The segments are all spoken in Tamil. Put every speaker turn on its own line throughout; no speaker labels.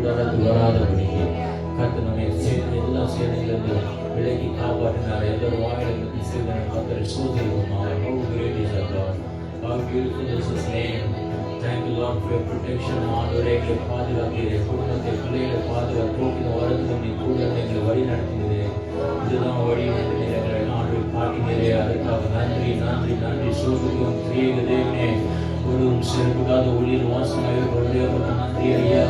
தொடர்ந்து வராதபடிக்கு கர்த்தர் நம்மை எல்லா சேனையிலிருந்து விலக்கி காப்பாற்றினார். எல்லாரும் வாயிலிருந்து திசைகளை கர்த்தரை சோதிக்கிறோம். How great is our God. How beautiful is His name. Thank you Lord for your protection. ஆண்டவரே எங்களை பாதுகாக்கிறீரே, குடும்பத்தை பிள்ளைகளை பாதுகாத்து போக்கின வரத்தில் நீ கூட எங்களை வழி நடத்தினீரே. இதுதான் வழி என்று எங்களை ஆண்டு காட்டினீரே. அதுக்காக நன்றி நன்றி நன்றி சோதிக்கும் திரியேக தேவனே. ஒரு சிறப்புக்காக ஒளியில் வாசமாக நன்றி ஐயா.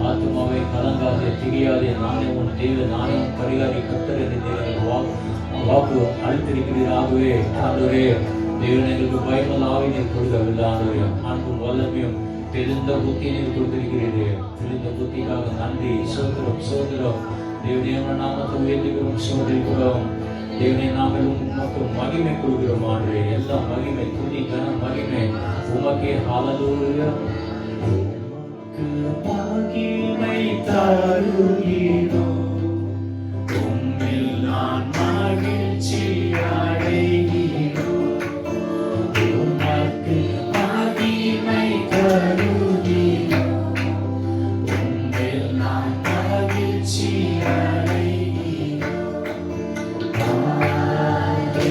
ஆத்மாவை கலங்காதே திரியாதே, நானே உன் தேவன், நானே உன் பரிகாரி கர்த்தர் என்று வாக்கு அளித்திருக்கிறீராகவே. ஆண்டவரே தேவன் எங்களுக்கு பயமுள்ள ஆவியை கொடுக்கவில்லை. ஆண்டவரே அன்பும் வல்லமையும் தெரிந்த புத்தியை கொடுத்திருக்கிறீரே. தெரிந்த புத்திக்காக நன்றி. சோதரம் சோதரம் தேவனே நாமத்தை உயர்த்துகிறோம், சோதரிக்கிறோம். தேவனே நாங்கள் உமக்கு மகிமை கொடுக்கிறோம். ஆண்டவரே எல்லா மகிமை துதி கன மகிமை உமக்கே. ஹல்லேலூயா. மகிமை தருகிறோம், உம்மில் நான் மகிழ்ச்சி அடைகிறோம். உமக்கு மகிமை தருகிறோம், உம்மில் நான் மகிழ்ச்சி அடைகிறோம். ஹல்லேலூயா.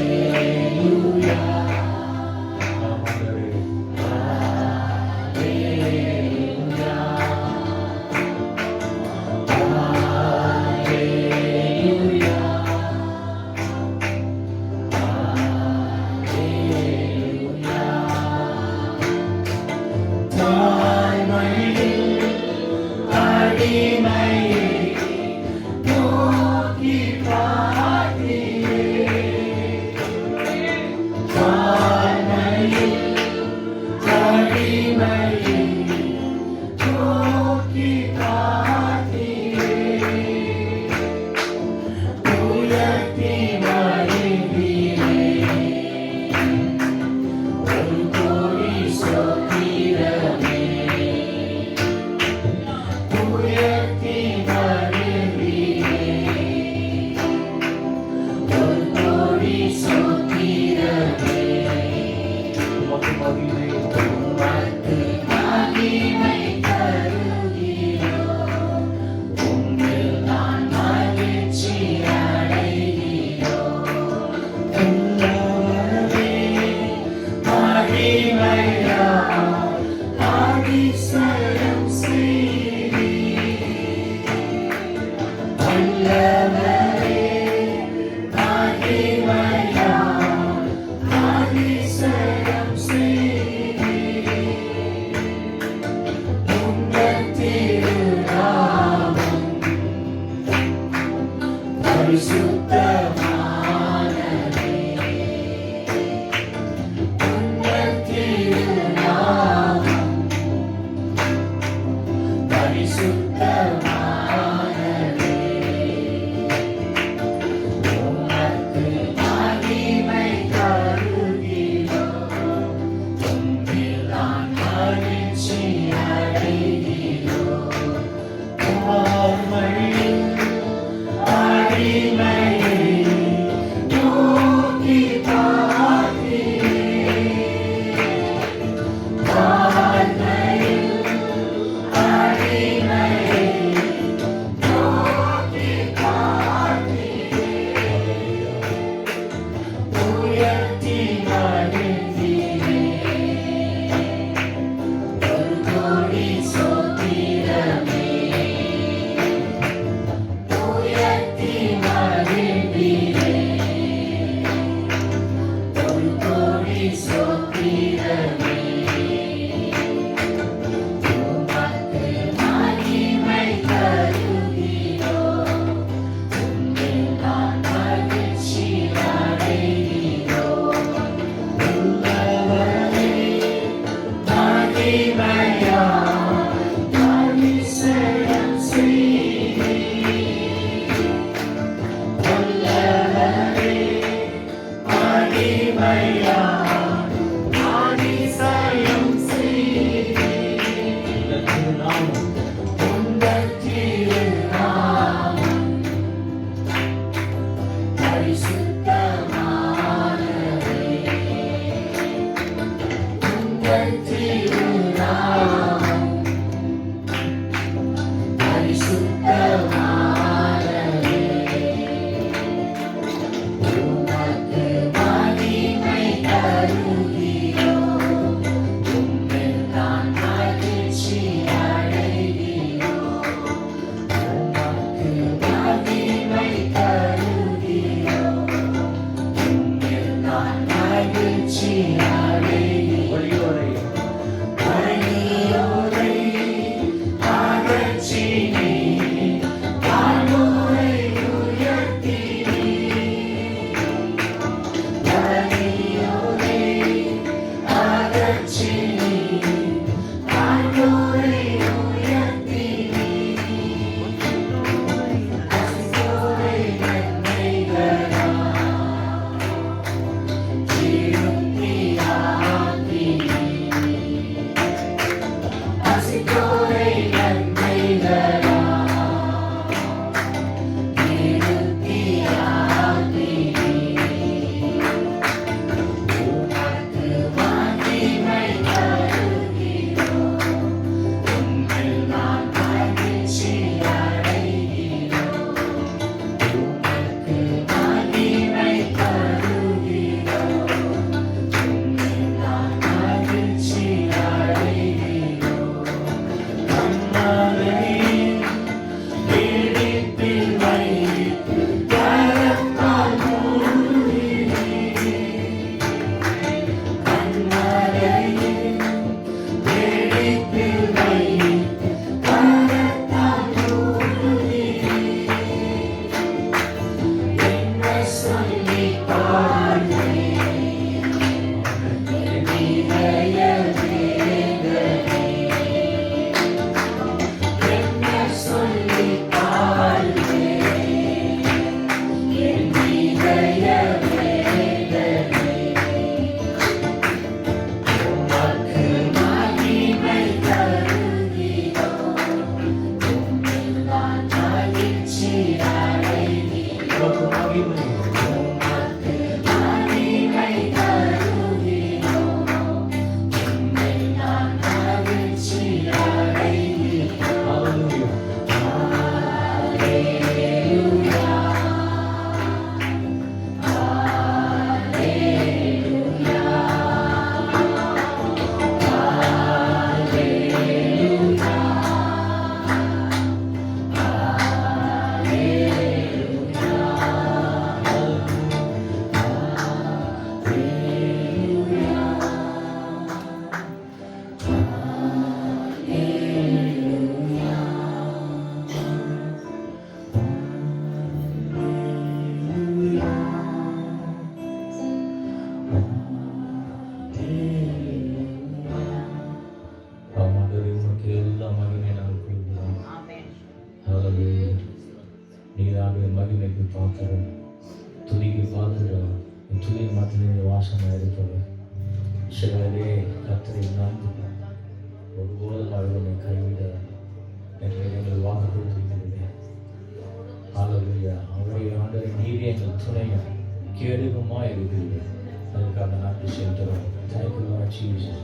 இஸ்ரவேலே கர்த்தரை நம்பு, ஒருபோதும் அவர் உன்னை கைவிட என்று எங்கள் வாக்கு கொடுத்திருக்கிறீர்கள். ஹல்லேலூயா. அவருடைய ஆண்டவரே, நீரே எங்கள் துணையும் கேடுகுமா இருக்கிறீர்கள். அதுக்காக நன்றி செலுத்துகிறோம். Thank you Lord Jesus.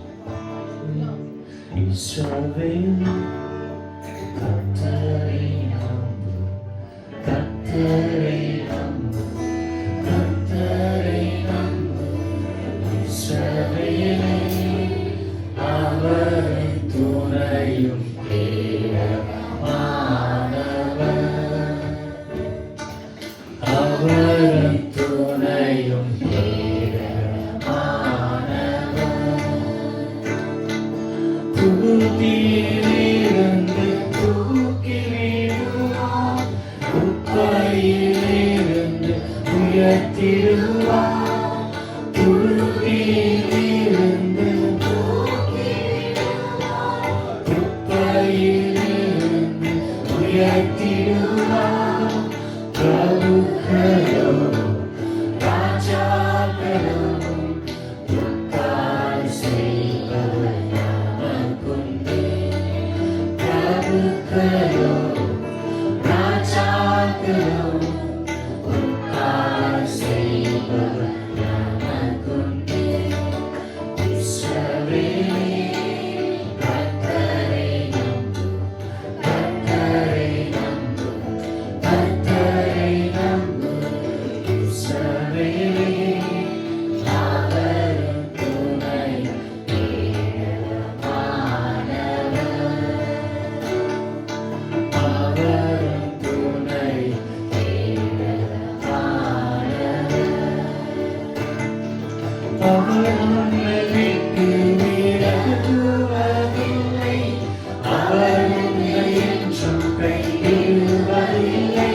இஸ்ரவேலே கர்த்தரை நம்பு, கர்த்தரை நம்பு, கர்த்தரை நம்பு. இஸ்ரவேலே அவர் துணையும் கேடகமானவர், அவர் துணையும் தூக்கிலிருந்து தூக்கிலிடுவார், குப்பையிலிருந்து உயர்த்திடுவார். தூக்கிலிருந்து குப்பையிலிருந்து உயர்த்திடுவார். பிரபுக்களும் ராஜாக்களும் துக்காய் செய்பவர் நமக்குண்டு. பிரபுக்களும் ராஜாக்களும் துக்காய் செய்பவர் நமக்குண்டு. இஸ்ரவேலே கர்த்தரை நம்பு, கர்த்தரை நம்பு, கர்த்தரை நம்பு. இஸ்ரவேலே அவர் துணை கேடகமானவர், அவர் துணை கேடகமானவர். அவர் உன்னை விட்டு விலகுவதில்லை, அவர் உன்னை என்றும் கைவிடுவதில்லை.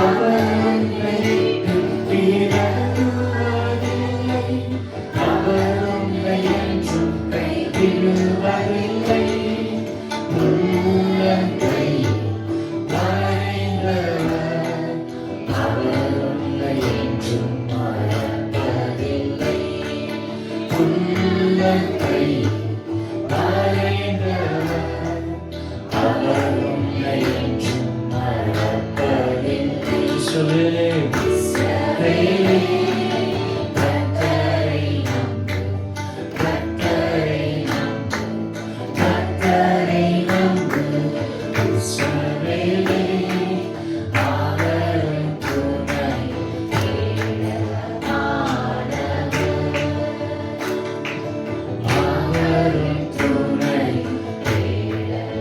அவர் உன்னை விட்டு விலகுவதில்லை, அவர் உன்னை என்றும் கைவிடுவதில்லை. உள்ளங்கை வரைந்தவர், அவர் உன்னை என்றும் மறப்பதில்லை. உள்ளங்கை வரைந்தவர், அவர் உன்னை என்றும் மறப்பதில்லை. இஸ்ரவேலே இஸ்ரவேலே கர்த்தரை நம்பு, கர்த்தரை நம்பு, கர்த்தரை நம்பு. இஸ்ரவேலே அவர் துணை கேடகமானவர், அவர் துணை கேடகமானவர்.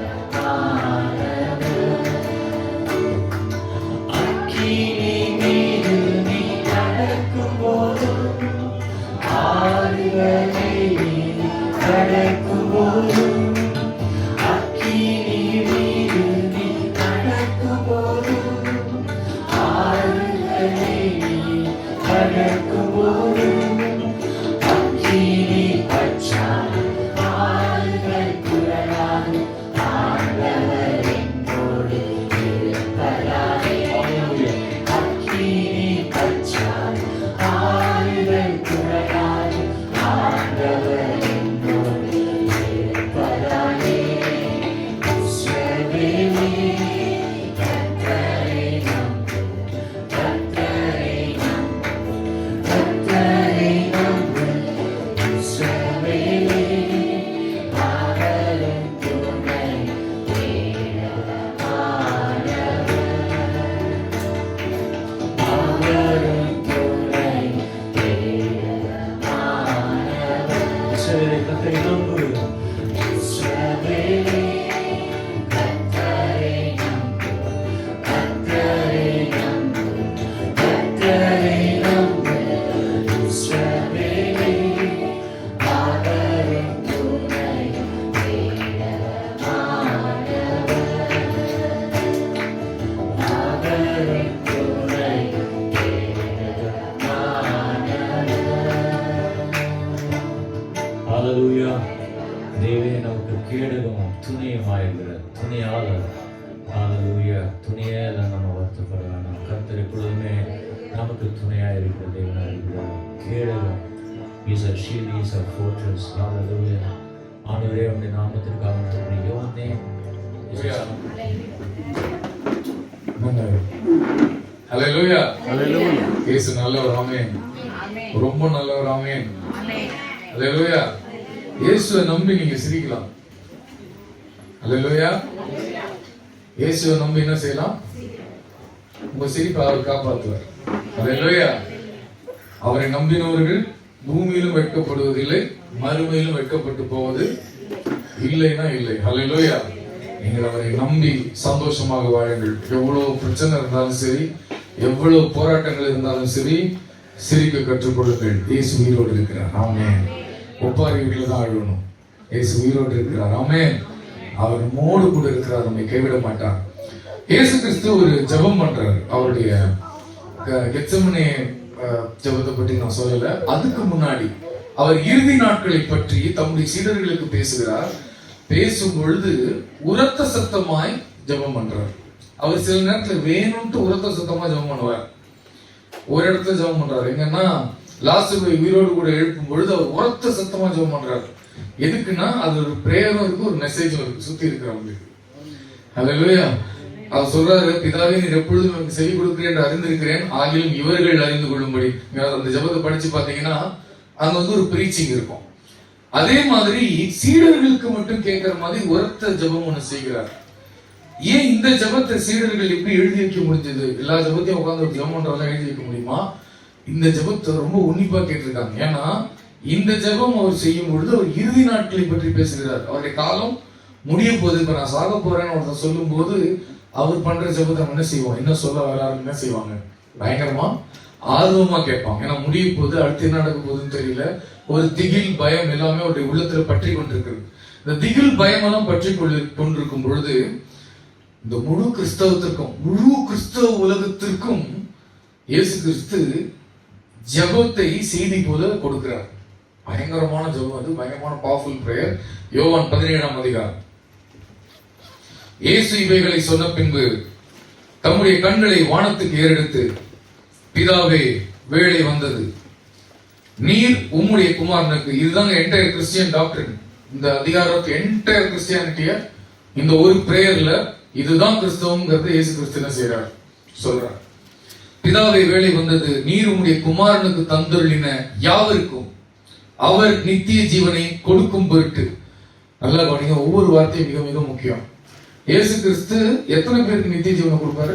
அக்கினி மீது நீ நடக்கும்போதும், ஆறுகளை நீ கடக்கும்போதும், அக்கினி மீது நீ நடக்கும்போதும், ஆறுகளை நீ கடக்கும்போதும், அக்கினி பட்சாது ஆறுகள் குரலாது ஆண்டவர் என்னோடு இருப்பதாலே. அக்கினி பட்சாது ஆறுகள் குரலாது ஆண்டவர் என்னோடு இருப்பதாலே. இஸ்ரவேலே கர்த்தரை நம்பு, கர்த்தரை நம்பு, கர்த்தரை நம்பு. இஸ்ரவேலே அவர் துணை கேடகமானவர், அவர் துணை கேடகமானவர். இஸ்ரவேலே கர்த்தரை நம்பு, இஸ்ரவேலே கர்த்தரை நம்பு, கர்த்தரை நம்பு, கர்த்தரை நம்பு. இஸ்ரவேலே அவர் துணை கேடகமானவர், அவர் துணை கேடகமானவர். ஹல்லேலூயா. தேவனே நமக்கு கேடகமும் துணையுமாயிருக்கிற துணையாளர். ஹல்லேலூயா. துணையால நம்ம வருத்தப்பட வேண்டாம். கர்த்தர் எப்பொழுதுமே நமக்கு துணையாக இருக்கிற தேவனாக இருக்கிறார். கேடகம் He is our shield, He is our fortress. Hallelujah. ஆண்டவரே உம்முடைய நாமத்திற்காக நன்றி. Your name is
ஹல்லேலூயா. ஹல்லேலூயா. இயேசு நல்லவர். ஆமென். ரொம்ப நல்லவர். ஆமென். ஹல்லேலூயா. இயேசுவை நம்பி நீங்க சிரிக்கலாம். ஹல்லேலூயா. இயேசுவை நம்பி என்ன செய்யலாம்? உங்க சிரிப்பை அவர் காப்பாற்றுவார். ஹல்லேலூயா. அவரை நம்பினவர்கள் பூமியிலும் வெட்கப்படுவதில்லை, மறுமையிலும் வெட்கப்பட்டு போவது இல்லைன்னா இல்லை. ஹல்லேலூயா. நீங்கள் அவரை நம்பி சந்தோஷமாக வாழுங்கள். எவ்வளவு பிரச்சனை இருந்தாலும் சரி, எவ்வளவு போராட்டங்கள் இருந்தாலும் சரி, சிரிக்க கற்றுக்கொள்ளுங்கள். இயேசு உயிரோடு இருக்கிறார். ஆமென். ஒப்பாரி வீட்டில் தான் அழுவணும். இயேசு உயிரோடு இருக்கிறார். ஆமென். அவர் நம்மோடு கூட இருக்கிறார். நம்மை கைவிட மாட்டார். இயேசு கிறிஸ்து ஒரு ஜெபம் பண்றாரு. அவருடைய கெத்செமனே ஜெபத்தை பற்றி நான் சொல்லல. அதுக்கு முன்னாடி அவர் இறுதி நாட்களை பற்றி தம்முடைய சீடர்களுக்கு பேசுகிறார். பேசும் பொழுது உரத்த சத்தமாய் ஜெபம் பண்றார். அவர் சில நேரத்துல வேணும்ட்டு உரத்த சத்தமா ஜெபம் பண்ணுவார். ஒரு இடத்துல ஜெபம் பண்றாரு. எங்கன்னா லாசருவை உயிரோடு கூட எழுப்பும் பொழுது அவர் உரத்த சத்தமா ஜெபம் பண்றாரு. எதுக்குன்னா அது ஒரு பிரேயரும் இருக்கு, ஒரு மெசேஜும் இருக்கு சுத்தி இருக்கிறவங்களுக்கு. ஹல்லேலூயா. அவர் சொல்றாரு, பிதாவே நீர் எப்பொழுதும் எனக்கு செவி கொடுக்கிறேன் என்று அறிந்திருக்கிறேன், ஆகிலும் இவர்கள் அறிந்து கொள்ளும்படி. அந்த ஜெபத்தை படிச்சு பாத்தீங்கன்னா அங்க ஒரு பிரீச்சிங் இருக்கும். அதே மாதிரி சீடர்களுக்கு மட்டும் கேட்கிற மாதிரி உரத்த ஜெபம் ஒண்ணு செய்கிறார். ஏன் இந்த ஜெபத்தை சீடர்கள் எப்படி எழுதி வைக்க முடிஞ்சது? எல்லா ஜெபத்தையும் உட்கார்ந்து ஜெபம் பண்றதெல்லாம் எழுதி வைக்க முடியுமா? இந்த ஜெபத்தை ரொம்ப உன்னிப்பா கேட்டிருக்காங்க. ஏன்னா இந்த ஜெபம் அவர் செய்யும் பொழுது அவர் இறுதி நாட்களை பற்றி பேசுகிறார். அவருடைய காலம் முடிய போது, இப்ப நான் சாக போறேன்னு ஒருத்தர் சொல்லும் போது அவர் பண்ற ஜெபத்தை என்ன செய்வோம், என்ன சொல்ல வராரு, என்ன செய்வாங்க, பயங்கரமா ஆர்வமா கேட்பாங்க. ஏன்னா முடிய போது, அடுத்து என்ன நடக்க போகுதுன்னு தெரியல. ஒரு திகில், பயம் எல்லாமே அவருடைய உள்ளத்துல பற்றி கொண்டிருக்கிறது. இந்த திகில், பயம் எல்லாம் பற்றி கொண்டிருக்கும் பொழுது இந்த முழு கிறிஸ்தவத்திற்கும், முழு கிறிஸ்தவ உலகத்திற்கும் இயேசு கிறிஸ்து ஜெபத்தை செய்தி போல கொடுக்கிறார். பயங்கரமான ஜெபம் அது, பயங்கரமான பவர்ஃபுல் பிரேயர். யோவான் 17ஆம் அதிகாரம். இயேசு இவைகளை சொன்ன பின்பு தம்முடைய கண்களை வானத்துக்கு ஏறெடுத்து, பிதாவே வேளை வந்தது, நீர் உம்முடைய குமாரனுக்கு, இதுதாங்க என்டையர் கிறிஸ்டியன் டாக்டரின். இந்த அதிகாரத்து என்டையர் கிறிஸ்டியானிட்டிய இந்த ஒரு பிரேயர்ல இதுதான் கிறிஸ்தவம்ங்கிறது இயேசு கிறிஸ்து என்ன செய்றார், சொல்றார். பிதாவே வேளை வந்தது, நீர் உம்முடைய குமாரனுக்கு தந்தருளின யாவருக்கும் அவர் நித்திய ஜீவனை கொடுக்கும் பொருட்டு. நல்லா கவனிங்க, ஒவ்வொரு வார்த்தையும் மிக மிக முக்கியம். இயேசு கிறிஸ்து எத்தனை பேருக்கு நித்திய ஜீவனை கொடுப்பாரு?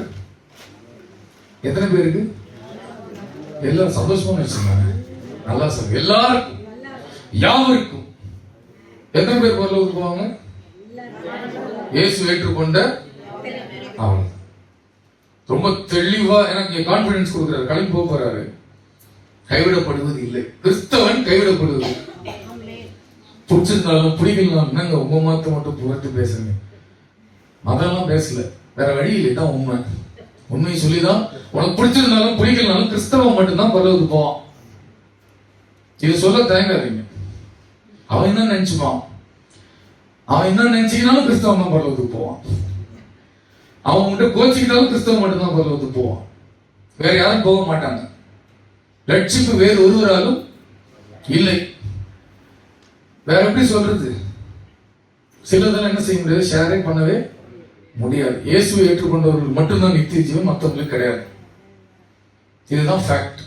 எத்தனை பேருக்கு? எல்லாரும் சந்தோஷமா வச்சுருந்தாங்க. நல்லா சொல்லுங்க, எல்லாருக்கும், யாவருக்கும். எத்தனை பேர் பரலோகத்துக்கு போவாங்க? இயேசு ஏற்றுக்கொண்ட அவன். ரொம்ப தெளிவா எனக்கு கான்பிடன்ஸ் கொடுக்கிறார். கிளம்பி போக போறாரு. கைவிடப்படுவது இல்லை. கிறிஸ்தவன் கைவிடப்படுவது. பிடிச்சிருந்தாலும் பிடிக்கலாம், என்னங்க உங்க மாத்த மட்டும் புகழ்த்து பேசுங்க. அதெல்லாம் பேசல, வேற வழி இல்லை, தான் உண்மை. உண்மையை சொல்லிதான், உனக்கு பிடிச்சிருந்தாலும் பிடிக்கலனாலும் கிறிஸ்தவன் மட்டும்தான் பரலோகத்துக்கு போவான். இது சொல்ல தயங்காதீங்க. அவன் என்ன நினைச்சுப்பான், அவன் என்ன நினைச்சுக்கினாலும் கிறிஸ்தவன் தான் பரலோகத்துக்கு போவான். அவன் கிட்ட கோச்சிக்கிட்டாலும் கிறிஸ்தவன் மட்டும்தான் பரலோகத்துக்கு போவான். வேற யாரும் போக மாட்டாங்க. ரட்சிப்பு வேறு ஒருவராலும் இல்லை. வேற எப்படி சொல்றது? சிலதெல்லாம் என்ன செய்ய முடியாது, ஷேரே பண்ணவே முடியாது. இயேசுவை ஏற்றுக்கொண்டவர்கள் மட்டும்தான் நித்திய ஜீவன், மற்றவங்களுக்கு கிடையாது. இதுதான் ஃபேக்ட்.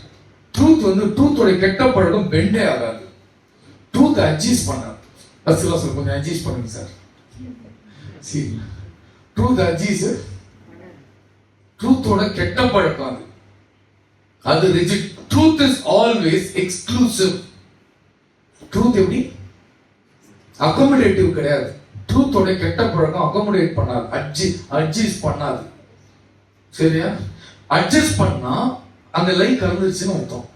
ட்ரூத் ட்ரூத்தோட கெட்ட பழக்கம் பெண்டே ஆகாது. ட்ரூத் அட்ஜஸ்ட் பண்ணாது. பஸ்ல சொல்ல கொஞ்சம் அட்ஜஸ்ட் பண்ணுங்க சார். சரி, ட்ரூத் அட்ஜஸ்ட், ட்ரூத்தோட கெட்ட பழக்கம் அது. அது reject. Truth is always exclusive. Truth எப்படி? அகாமடேட்டிவ் கிடையாது. ட்ரூத்தோட கெட்ட பழக்கம் அகாமடேட் பண்ணாது, அட்ஜஸ்ட் பண்ணாது. சரியா? அட்ஜஸ்ட் பண்ணா அந்த லை கலந்துருச்சுன்னு அர்த்தம்.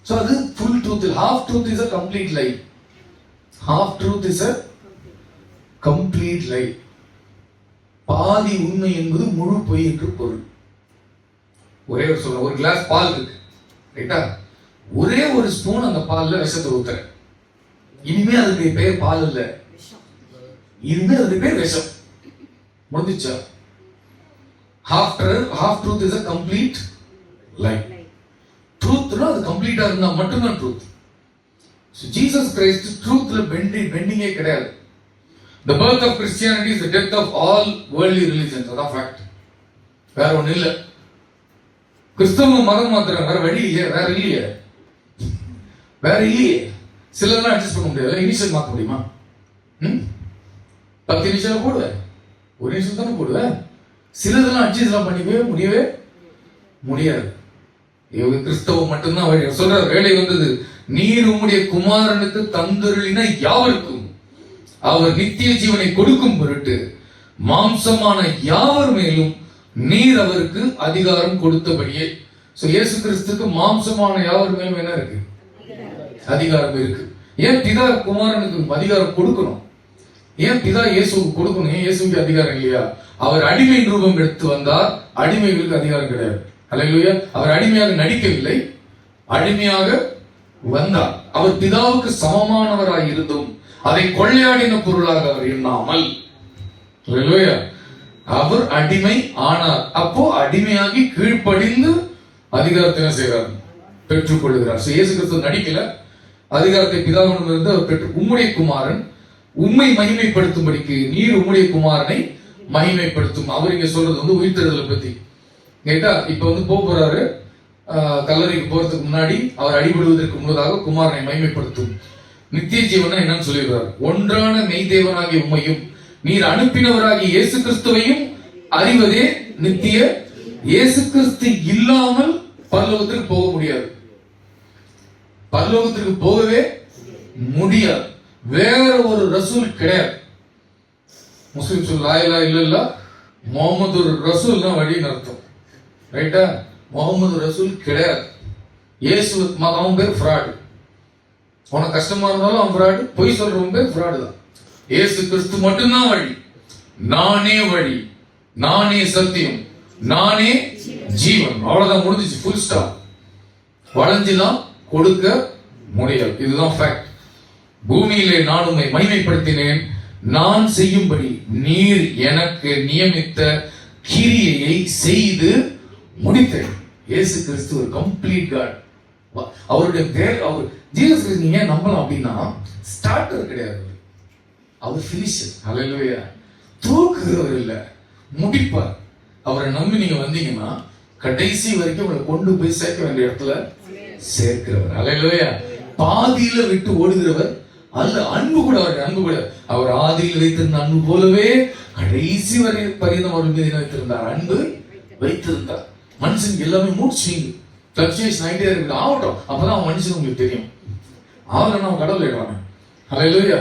சோ அது full truth. Half truth is a complete lie. half truth is a complete lie. பாதி உண்மை என்பது முழு பொய் என்று பொருள். ஒரே ஒரு சொல்ல, ஒரு கிளாஸ் பால் இருக்கு, ரைட்டா? ஒரே ஒரு ஸ்பூன் அந்த பால்ல விஷத்தை ஊத்துற, இனிமே அதுக்கு பேர் பால் இல்ல, இனிமே அதுக்கு பேர் விஷம். முடிஞ்சிச்சா? half truth is a complete lie. ட்ரூத்னா அது கம்ப்ளீட்டா இருந்தா மட்டும்தான் ட்ரூத். ஜீசஸ் கிரைஸ்ட் ட்ரூத்ல பெண்டிங்கே கிடையாது. The birth of Christianity is the death of all worldly religions. அதான் fact. வேற ஒண்ணு இல்ல. கிறிஸ்தவ மதம் மாத்திரம் வேற வழி இல்லையே, வேற இல்லையே. சிலதெல்லாம் அட்ஜஸ்ட் பண்ண முடியாது. இனிஷியல் மாத்த முடியுமா? 10 நிமிஷம் போடுவேன், 1 நிமிஷம் தானே போடுவேன். சிலதெல்லாம் அட்ஜஸ்ட் பண்ணிக்கவே முடியவே முடியாது. இவங்க கிறிஸ்தவம் மட்டும்தான் வழி. சொல்ற வேலை வந்தது, நீர் உம்முடைய குமாரனுக்கு தந்தருளின யாவருக்கும் அவர் நித்திய ஜீவனை கொடுக்கும் பொருட்டு மாம்சமான யாவர் மேலும் நீர் அவருக்கு அதிகாரம் கொடுத்தபடியே. இயேசு கிறிஸ்துக்கு மாம்சமான யாவர் மேலும் என்ன இருக்கு? அதிகாரம் இருக்கு. ஏன் பிதா குமாரனுக்கு அதிகாரம் கொடுக்கணும்? ஏன் பிதா இயேசுக்கு கொடுக்கணும்? ஏன் இயேசுக்கு அதிகாரம் இல்லையா? அவர் அடிமை ரூபம் எடுத்து வந்தார், அடிமைகளுக்கு அதிகாரம் கிடையாது. அல்லேலூயா. அவர் அடிமையாக நடிக்கவில்லை, அடிமையாக வந்தார். அவர் பிதாவுக்கு சமமானவராய் இருந்தும் அதை கொள்ளையாடின பொருளாக அவர் எண்ணாமல், அல்லேலூயா, அவர் அடிமை ஆனார். அப்போ அடிமையாகி கீழ்ப்படிந்து அதிகாரத்தை செய்கிறார், பெற்றுக் கொள்ளுகிறார். இயேசு கிறிஸ்து நடிக்கல, அதிகாரத்தை பிதாவிடம் இருந்து அவர் பெற்று, உம்முடைய குமாரன் உம்மை மகிமைப்படுத்தும்படிக்கு நீர் உம்முடைய குமாரனை மகிமைப்படுத்தும். அவர் இங்க சொல்றது உயிர்த்தெழுதலை பத்தி கேட்டா, இப்ப போறாரு கல்லறைக்கு போறதுக்கு முன்னாடி அவர் அடிபடுவதற்கு முன்னதாக குமாரனை மகிமைப்படுத்தும். நித்திய ஜீவனை என்னன்னு சொல்லிடுறாரு, ஒன்றான மெய்தேவனாகிய உம்மையும் நீர் அனுப்பினவராகிய இயேசு கிறிஸ்துவையும் அறிவதே நித்திய. இயேசு கிறிஸ்து இல்லாமல் பரலோகத்திற்கு போக முடியாது, பரலோகத்திற்கு போகவே முடியாது. வேற ஒரு ரசூல் கிடையாது. முஸ்லிம் சொல் லாயிலா இல்லல்ல முகமது ரசூல் தான் வழின்னு அர்த்தம், ரைட்டா? முகமது ரசூல் கிடையாது. இயேசு அவன் பேர் ஃப்ராடு. உனக்கு கஷ்டமா இருந்தாலும் அவன் ஃப்ராடு, பொய் சொல்றவன் பேர் ஃப்ராடு தான். இயேசு கிறிஸ்து மட்டும்தான் வழி. நானே வழி, நானே சத்தியம், நானே ஜீவன். அவ்வளவுதான், முடிஞ்சிச்சு, ஃபுல் ஸ்டாப். வளைஞ்சுலாம் கொடுக்க முடியாது. இதுதான் ஃபேக்ட். பூமியிலே நான் உம்மை மகிமைப்படுத்தினேன், நான் செய்யும்படி நீர் எனக்கு நியமித்த கிரியையை செய்து முடித்தேன். இயேசு கிறிஸ்து ஒரு கம்ப்ளீட் காட். அவருடைய பேர் அவர் ஜீசஸ் நீங்க நம்பலாம் அப்படின்னா ஸ்டார்டர் கிடையாது, அவர் ஃபினிஷர். ஹல்லேலூயா. தூக்குறவர் இல்ல, முடிப்பார். அவரை நம்பி நீங்க வந்தீங்கன்னா கடைசி வரைக்கும் உங்களை கொண்டு போய் சேர்க்க வேண்டிய இடத்துல சேர்க்கிறவர். ஹல்லேலூயா. பாதியில விட்டு ஓடுகிறவர் அல்ல. அன்பு கூட, அவருடைய அன்பு கூட அவர் ஆதியில் வைத்திருந்த அன்பு போலவே கடைசி வரை பரிதம் அவர் மீது வைத்திருந்தார், அன்பு வைத்திருந்தார். மனுஷனுக்கு எல்லாமே மூட் ஸ்விங், ஃபிளக்சுவேஷன் ஆகிட்டே இருக்கு. ஆகட்டும், அப்பதான் அவன் மனுஷன் உங்களுக்கு தெரியும். ஆகலாம் அவன் கடவுள் ஆயிடுவாங்க. ஹல்லேலூயா.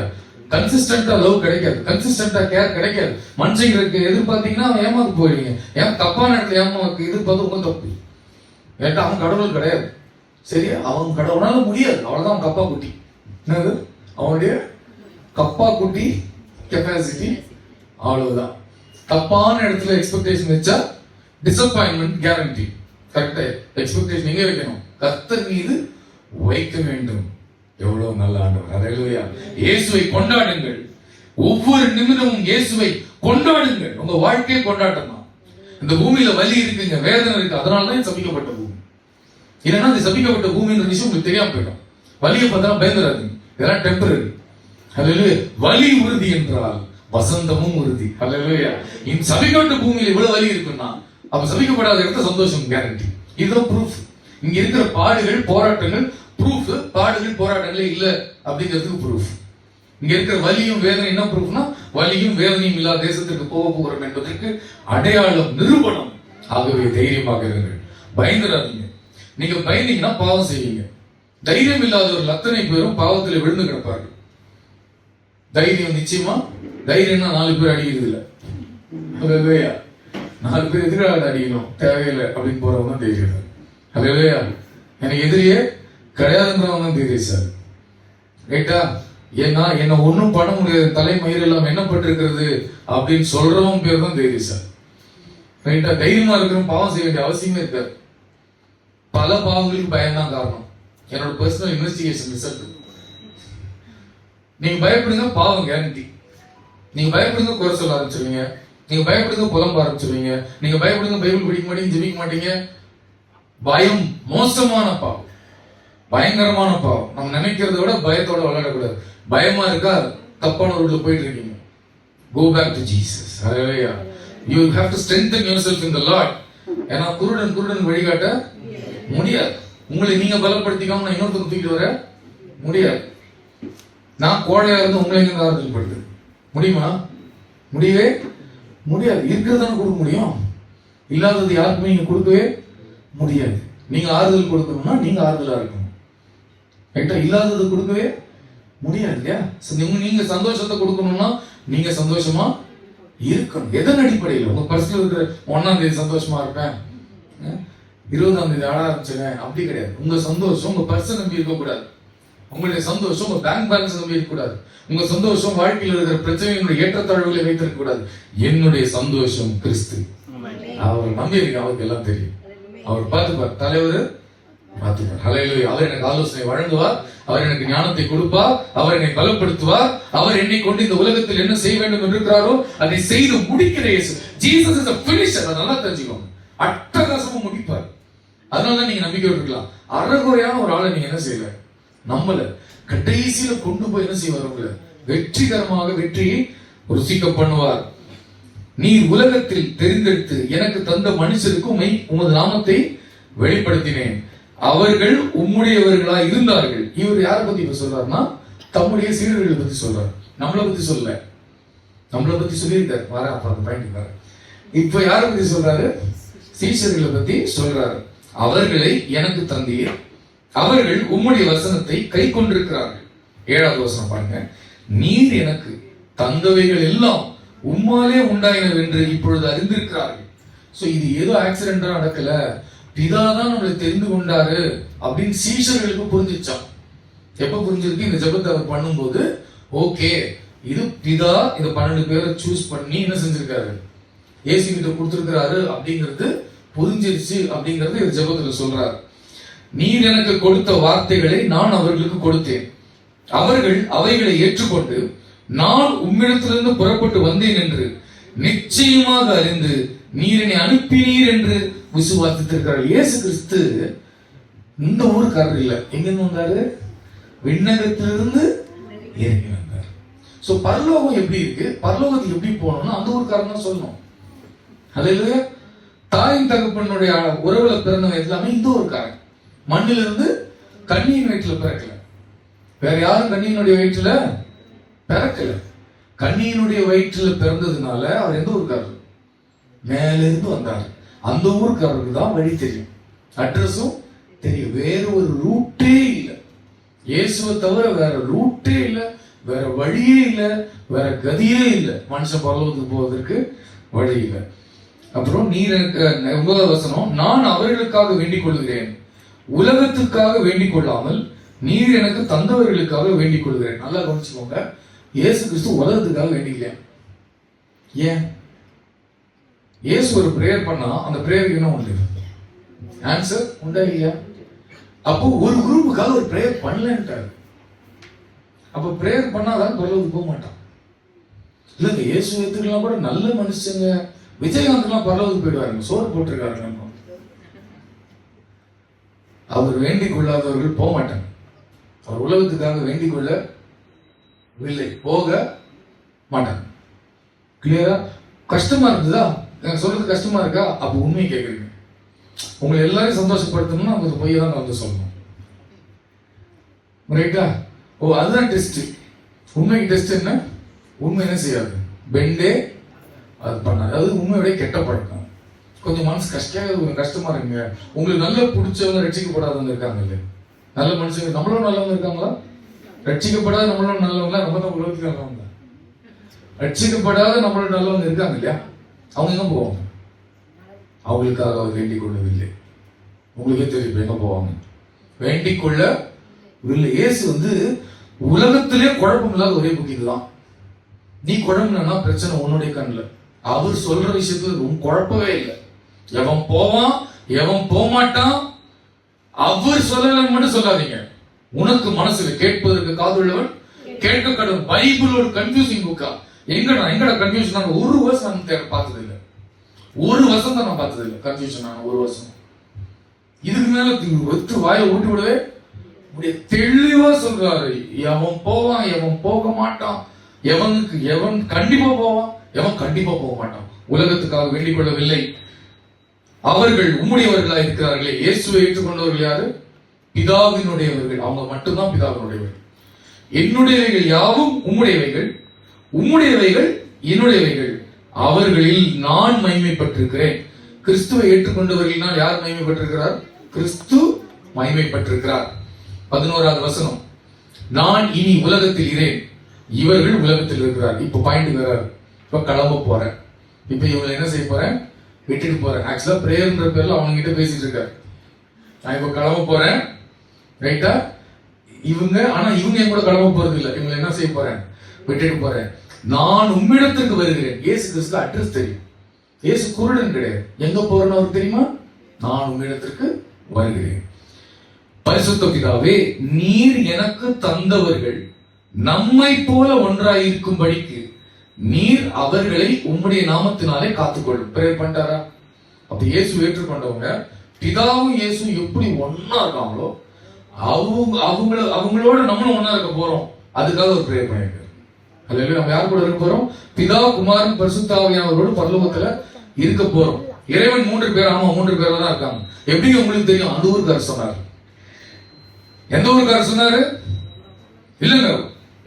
கன்சிஸ்டன்டா லவ் கிடைக்காது, கன்சிஸ்டன்டா கேர் கிடைக்காது. மனுஷங்களுக்கு எதிர்பார்த்தீங்கன்னா அவன் ஏமாந்து போயிடுவீங்க. ஏன் தப்பான இடத்துல ஏமாக்கு எதிர்பார்த்து உங்க தப்பு. ஏட்டா அவன் கடவுள் கிடையாது, சரியா? அவன் கடவுளால முடியாது, அவ்வளவுதான். அவன் கப்பா குட்டி. என்னது அவனுடைய கப்பா குட்டி கெப்பாசிட்டி, அவ்வளவுதான். தப்பான இடத்துல எக்ஸ்பெக்டேஷன் வச்சா டிசப்பாயின்மெண்ட் கேரண்டி. கரெக்டா எக்ஸ்பெக்டேஷன் எங்க வைக்கணும்? கர்த்தர் மீது வைக்க வேண்டும். எவ்வளவு நல்ல ஆண்டவர். ஹல்லேலூயா. இயேசுவை கொண்டாடுங்கள், ஒவ்வொரு நிமிடமும் இயேசுவை கொண்டாடுங்கள். உங்க வாழ்க்கையை கொண்டாடணும். இந்த பூமியில வலி இருக்குங்க, வேதனை இருக்கு, அதனாலதான் சபிக்கப்பட்ட பூமி. இல்லைன்னா இந்த சபிக்கப்பட்ட பூமின்ற விஷயம் உங்களுக்கு தெரியாம போயிடும். வலியை பார்த்தா பயந்துராதீங்க, இதெல்லாம் டெம்பரரி. ஹல்லேலூயா. வலி உறுதி என்றால் வசந்தமும் உறுதி. ஹல்லேலூயா. இந்த சபிக்கப்பட்ட பூமியில இவ்வளவு வலி இருக்குன்னா அப்ப சபிக்கப்படாத இடத்த சந்தோஷம் கேரண்டி. இதுதான் ப்ரூஃப். இங்க இருக்கிற பாடுகள் போராட்டங்கள் ப்ரூஃப். பாடுகள் போராட்டங்களே இல்ல அப்படிங்கிறதுக்கு ப்ரூஃப். இங்க இருக்கிற வலியும் வேதனை என்ன ப்ரூஃப்னா, வலியும் வேதனையும் இல்லாத தேசத்திற்கு போக போகிறோம் என்பதற்கு அடையாளம், நிரூபணம். ஆகவே தைரியமாக இருங்கள், பயந்துடாதீங்க. நீங்க பயந்தீங்கன்னா பாவம் செய்வீங்க. தைரியம் இல்லாதவர்கள் அத்தனை பேரும் பாவத்தில் விழுந்து கிடப்பார்கள். தைரியம் நிச்சயமா, தைரியம்னா 4 பேர் அடிக்கிறது இல்லை. 4 பேர் எதிராக அடிக்கணும் தேவையில்லை அப்படின்னு போறவங்க தான் தைரியம். ஹல்லேலூயா. எனக்கு எதிரியே கிடையாதுன்றவங்க தான் தைரியம் சார், ரைட்டா? ஏன்னா என்ன ஒன்னும் பண்ண முடியாது, தலைமயிர் எல்லாம் எண்ணப்பட்டிருக்கிறது அப்படின்னு சொல்றவங்க பேர் தான் தைரியம் சார், ரைட்டா? தைரியமா இருக்கிறவங்க பாவம் செய்ய வேண்டிய அவசியமே இருக்காது. பல பாவங்களுக்கு பயம்தான் காரணம். என்னோட பர்சனல் இன்வெஸ்டிகேஷன் ரிசல்ட். நீங்க பயப்படுங்க, பாவம் கேரண்டி. நீங்க பயப்படுங்க, குறை சொல்ல ஆரம்பிச்சிருவீங்க. நீங்க பயப்படுங்க, புலம்ப ஆரம்பிச்சிருவீங்க. நீங்க பயப்படுங்க, பைபிள் படிக்க மாட்டீங்க, ஜெபிக்க மாட்டீங்க. பயம் மோசமான பாவம். பயங்கரமான பாவம். நம்ம நினைக்கிறத விட பயத்தோட விளையாடக்கூடாது. பயமா இருக்கா, தப்பான ரூட்ல போயிட்டு இருக்கீங்க. Go back to Jesus. Hallelujah. You have to strengthen yourself in the Lord. ஏன்னா குருடன் வழிகாட்ட முடியாது. உங்களை நீங்க பலப்படுத்திக்காம நான் இன்னொருத்தருக்கு தூக்கிட்டு வர முடியாது. நான் கோழையா இருந்து உங்களை எங்க ஆறுதல் படுத்து முடியுமா? முடியவே முடியாது. இருக்கிறதான கொடுக்க முடியும், இல்லாதது யாருக்குமே நீங்க கொடுக்கவே முடியாது. நீங்க ஆறுதல் கொடுக்கணும்னா நீங்க ஆறுதலா இருக்கணும், ரைட்டா? இல்லாதது கொடுக்கவே முடியாது இல்லையா? நீங்க சந்தோஷத்தை கொடுக்கணும்னா நீங்க சந்தோஷமா இருக்கணும். எதன் அடிப்படையில்? உங்க பர்சனல் இருக்கிற 1ஆம் தேதி சந்தோஷமா இருப்பேன், 20ஆம் தேதி ஆட ஆரம்பிச்சேன், அப்படி கிடையாது. உங்க சந்தோஷம் உங்க பர்சன் நம்பி இருக்கக்கூடாது. உங்களுடைய சந்தோஷம் உங்க பேங்க் பேலன்ஸ் நம்பி இருக்கக்கூடாது. உங்க சந்தோஷம் வாழ்க்கையில் இருக்கிற பிரச்சனைகளுடைய ஏற்றத்தாழ்வுகளை வைத்திருக்க கூடாது. என்னுடைய சந்தோஷம் கிறிஸ்து. அவர் நம்பி இருக்கு, அவருக்கு எல்லாம் தெரியும். அவர் பார்த்துப்பார், தலைவர் பார்த்துப்பார். ஹல்லேலூயா. அவர் எனக்கு ஆலோசனை வழங்குவார், அவர் எனக்கு ஞானத்தை கொடுப்பார், அவர் என்னை பலப்படுத்துவார், அவர் என்னை கொண்டு இந்த உலகத்தில் என்ன செய்ய வேண்டும் என்று இருக்கிறாரோ அதை செய்து முடிக்கிற இயேசு. Jesus is a finisher. அதனால தெரிஞ்சுக்கோங்க, அட்டகாசமா முடிப்பார். அதனால நீங்க நம்பிக்கை இருக்கலாம். அறகுறையான ஒரு ஆளை நீங்க என்ன செய்யல, நம்மள கடைசியில கொண்டு போய் என்ன செய்வார், உங்களை வெற்றிகரமாக வெற்றியை ருசிக்க பண்ணுவார். நீர் உலகத்தில் தெரிந்தெடுத்து எனக்கு தந்த மனுஷருக்கு உமது நாமத்தை வெளிப்படுத்தினேன், அவர்கள் உம்முடையவர்களா இருந்தார்கள். இவர் யாரை பத்தி இப்ப சொல்றாருன்னா தம்முடைய சீடர்களை பத்தி சொல்றாரு, நம்மளை பத்தி சொல்ல. நம்மளை பத்தி சொல்லியிருக்காரு, வர அப்புறம் பயணிப்பாரு. இப்ப யாரை பத்தி சொல்றாரு? சீஷர்களை பத்தி சொல்றாரு. அவர்களை எனக்கு தந்தீர், அவர்கள் உம்முடைய வசனத்தை கை கொண்டிருக்கிறார்கள். 7வது வசனம் பாருங்க. நீர் எனக்கு தந்தவைகள் எல்லாம் உம்மாலே உண்டாயினது என்று இப்பொழுது அறிந்திருக்கிறார்கள். சோ இது ஏதோ ஆக்சிடென்டா நடக்கல, பிதாதான் நம்மளை தெரிந்து கொண்டாரு அப்படின்னு சீஷர்களுக்கு புரிஞ்சிச்சான். எப்ப புரிஞ்சிருக்கு? இந்த ஜெபத்தை அவர் பண்ணும்போது, ஓகே இது பிதா இந்த 12 பேரை சூஸ் பண்ணி என்ன செஞ்சிருக்காரு, இயேசு கிட்ட கொடுத்திருக்கிறாரு அப்படிங்கிறது புரிஞ்சிருச்சு அப்படிங்கறது இந்த ஜெபத்துல சொல்றாரு. நீர் எனக்கு கொடுத்த வார்த்தைகளை நான் அவர்களுக்கு கொடுத்தேன், அவர்கள் அவைகளை ஏற்றுக்கொண்டு நான் உம்மிடத்திலிருந்து புறப்பட்டு வந்தேன் என்று நிச்சயமாக அறிந்து நீர் என்னை அனுப்பினீர் என்று விசுவாசித்திருக்கிறார். இயேசு கிறிஸ்து இந்த ஊருக்காரர் இல்ல, எங்க வந்தாரு? விண்ணகத்திலிருந்து இறங்கி வந்தார். சோ பரலோகம் எப்படி இருக்கு, பரலோகத்துக்கு எப்படி போகணும்னா அந்த ஊருக்காரன் தான் சொல்லணும். ஹல்லேலூயா. தாயின் தகப்பனுடைய உறவுல பிறந்தவன் எல்லாமே இந்த ஊருக்காரன். மண்ணிலிருந்து கண்ணியின் வயிற்றுல பிறக்கல, வேற யாரும் கண்ணியினுடைய வயிற்றுல பிறக்கல. கண்ணியினுடைய வயிற்றுல பிறந்ததுனால அவர் எந்த ஊருக்காரர்? மேல இருந்து வந்தார். அந்த ஊருக்காரருக்கு தான் வழி தெரியும், அட்ரஸும் தெரியும். வேற ஒரு ரூட்டே இல்லை, இயேசுவை தவிர வேற ரூட்டே இல்லை, வேற வழியே இல்லை, வேற கதியே இல்லை. மனுஷன் பரலோகத்துக்கு போவதற்கு வழி இல்லை. அப்புறம் நீர் எனக்கு 9வது வசனம், நான் அவர்களுக்காக வேண்டிக் கொள்கிறேன், உலகத்துக்காக வேண்டிக் கொள்ளாமல் நீர் எனக்கு தந்தவர்களுக்காக வேண்டிக் கொள்கிறேன். நல்லா கவனிச்சுக்கோங்க, இயேசு கிறிஸ்து உலகத்துக்காக வேண்டிக்கல. ஏன்? இயேசு ஒரு பிரேயர் பண்ணா அந்த பிரேயருக்கு என்ன உண்டு? ஆன்சர் உண்டா இல்லையா? அப்போ ஒரு குரூப்புக்காக ஒரு பிரேயர் பண்ணலன்ட்டாரு. அப்ப பிரேயர் பண்ணாதான் பரலோகத்துக்கு போக மாட்டான். இல்லங்க, இயேசு எடுத்துக்கலாம் கூட நல்ல மனுஷங்க, விஜயகாந்த்லாம் பரலோகத்துக்கு போயிடுவாருங்க, சோறு போட்டிருக்காருங்க. அவர் வேண்டிக் கொள்ளாதவர்கள் போக மாட்டாங்க. அவர் உலகத்துக்காக வேண்டிக் கொள்ளவில்லை, போக மாட்டாங்க. கிளியரா? கஷ்டமா இருக்குதா? சொல்றது கஷ்டமா இருக்கா? அப்ப உண்மையை கேட்குறீங்க. உங்களை எல்லாரையும் சந்தோஷப்படுத்தணும்னா அவங்க பொய்யை தான் வந்து சொல்லணும், ரைட்டா? ஓ, அதுதான் டெஸ்ட். உண்மைக்கு டெஸ்ட் என்ன? உண்மை என்ன செய்யாது, பெண்டே அது பண்ணாது. அதாவது உண்மையோட கெட்ட பழக்கம். கொஞ்சம் மனசு கஷ்டமா இருக்குங்க. உங்களுக்கு நல்ல பிடிச்சவங்க ரட்சிக்கப்படாதவங்க இருக்காங்க இல்லையா? நல்ல மனுஷங்க நம்மளும் நல்லவங்க இருக்காங்களா? ரட்சிக்கப்படாத நம்மளும் நல்லவங்களா? நம்ம தான் உலகத்துக்கு நல்லவங்க. ரட்சிக்கப்படாத நம்மளோட நல்லவங்க இருக்காங்க இல்லையா? அவங்க எங்க போவாங்க? அவங்களுக்காக அவர் வேண்டிக் கொள்ளவில்லை. உங்களுக்கே தெரியும் எங்க போவாங்க, வேண்டிக் கொள்ளவில்லை. இயேசு உலகத்திலே குழப்பம் இல்லாத ஒரே புத்தி இதுதான். நீ குழம்புனா பிரச்சனை உன்னுடைய கண்ணில். அவர் சொல்ற விஷயத்துல குழப்பவே இல்லை. எவன் போவான் எவன் போக மாட்டான் அவர் சொல்லலன்னு மட்டும் சொல்லாதீங்க. உனக்கு மனசுல கேட்பதற்கு காதுள்ளவன் கேட்க கடவுள். பைபிள் ஒரு கன்ஃபியூசிங் புக்கா. எங்கடா கன்ஃபியூஷன்? ஒரு வருஷம் நான் பார்த்தது இல்லை, ஒரு வருஷம் தான் நான் பார்த்தது இல்லை கன்ஃபியூஷன். ஒரு வருஷம் இதுக்கு மேல வாயை ஊட்டி விடவே தெளிவா சொல்றாரு. எவன் போவான், எவன் போக மாட்டான், எவன் கண்டிப்பா போவான், எவன் கண்டிப்பா போக மாட்டான். உலகத்துக்காக வேண்டிக் கொள்ளவில்லை, அவர்கள் உம்முடையவர்களா இருக்கிறார்களே. இயேசுவை ஏற்றுக்கொண்டவர்கள் யாரு? பிதாவினுடையவர்கள். அவங்க மட்டும்தான் பிதாவினுடையவர்கள். என்னுடையவைகள் யாவும் உம்முடையவைகள், உம்முடையவைகள் என்னுடையவைகள், அவர்களில் நான் மகிமைப்பட்டிருக்கிறேன். கிறிஸ்துவை ஏற்றுக்கொண்டவர்களினால் யார் மகிமைப்பட்டிருக்கிறார்? கிறிஸ்து மகிமைப்பட்டிருக்கிறார். 11வது வசனம், நான் இனி உலகத்தில் இரேன், இவர்கள் உலகத்தில் இருக்கிறார். இப்ப பாயிண்ட் வேற. இப்ப கிளம்ப போறேன், இப்ப இவங்களை என்ன செய்ய போறேன்? விட்டுட்டு போறேன். ஆக்சுவலா பிரேயர்ன்ற பேர்ல அவங்க கிட்ட பேசிட்டு இருக்காரு. நான் இப்ப கிளம்ப போறேன், ரைட்டா? இவங்க என் கூட கிளம்ப போறது இல்லை. இவங்களை என்ன செய்ய போறேன்? விட்டுட்டு போறேன். நான் உம்மிடத்துக்கு வருகிறேன். இயேசு கிறிஸ்து அட்ரஸ் தெரியும். இயேசு குருடன் கிடையாது. எங்க போறேன்னு அவருக்கு தெரியுமா? நான் உம்மிடத்திற்கு வருகிறேன். பரிசுத்த பிதாவே, நீர் எனக்கு தந்தவர்கள் நம்மை போல ஒன்றாயிருக்கும்படிக்கு நீர் அவர்களை உம்முடைய நாமத்தினாலே காத்துக்கொள்ளும். பிரேயர் பண்ணிட்டாரா? அப்ப இயேசு ஏற்றுக்கொண்டவங்க பிதாவும் இயேசு எப்படி ஒன்னா இருக்காங்களோ அவங்களோட நம்மளும் ஒன்னா இருக்க போறோம். அதுக்காக ஒரு பிரேயர் பண்ணிருக்காரு. அல்லேலூயா. நம்ம யார் கூட இருக்க போறோம்? பிதா, குமாரன், பரிசுத்த ஆவியானவரோடு பரலோகத்துல இருக்க போறோம். இறைவன் 3 பேர். ஆமா, 3 பேர் தான் இருக்காங்க. எப்படிங்க உங்களுக்கு தெரியும்? அந்த ஊருக்காரர் சொன்னார். எந்த ஊருக்காரர் சொன்னாரு? இல்லங்க,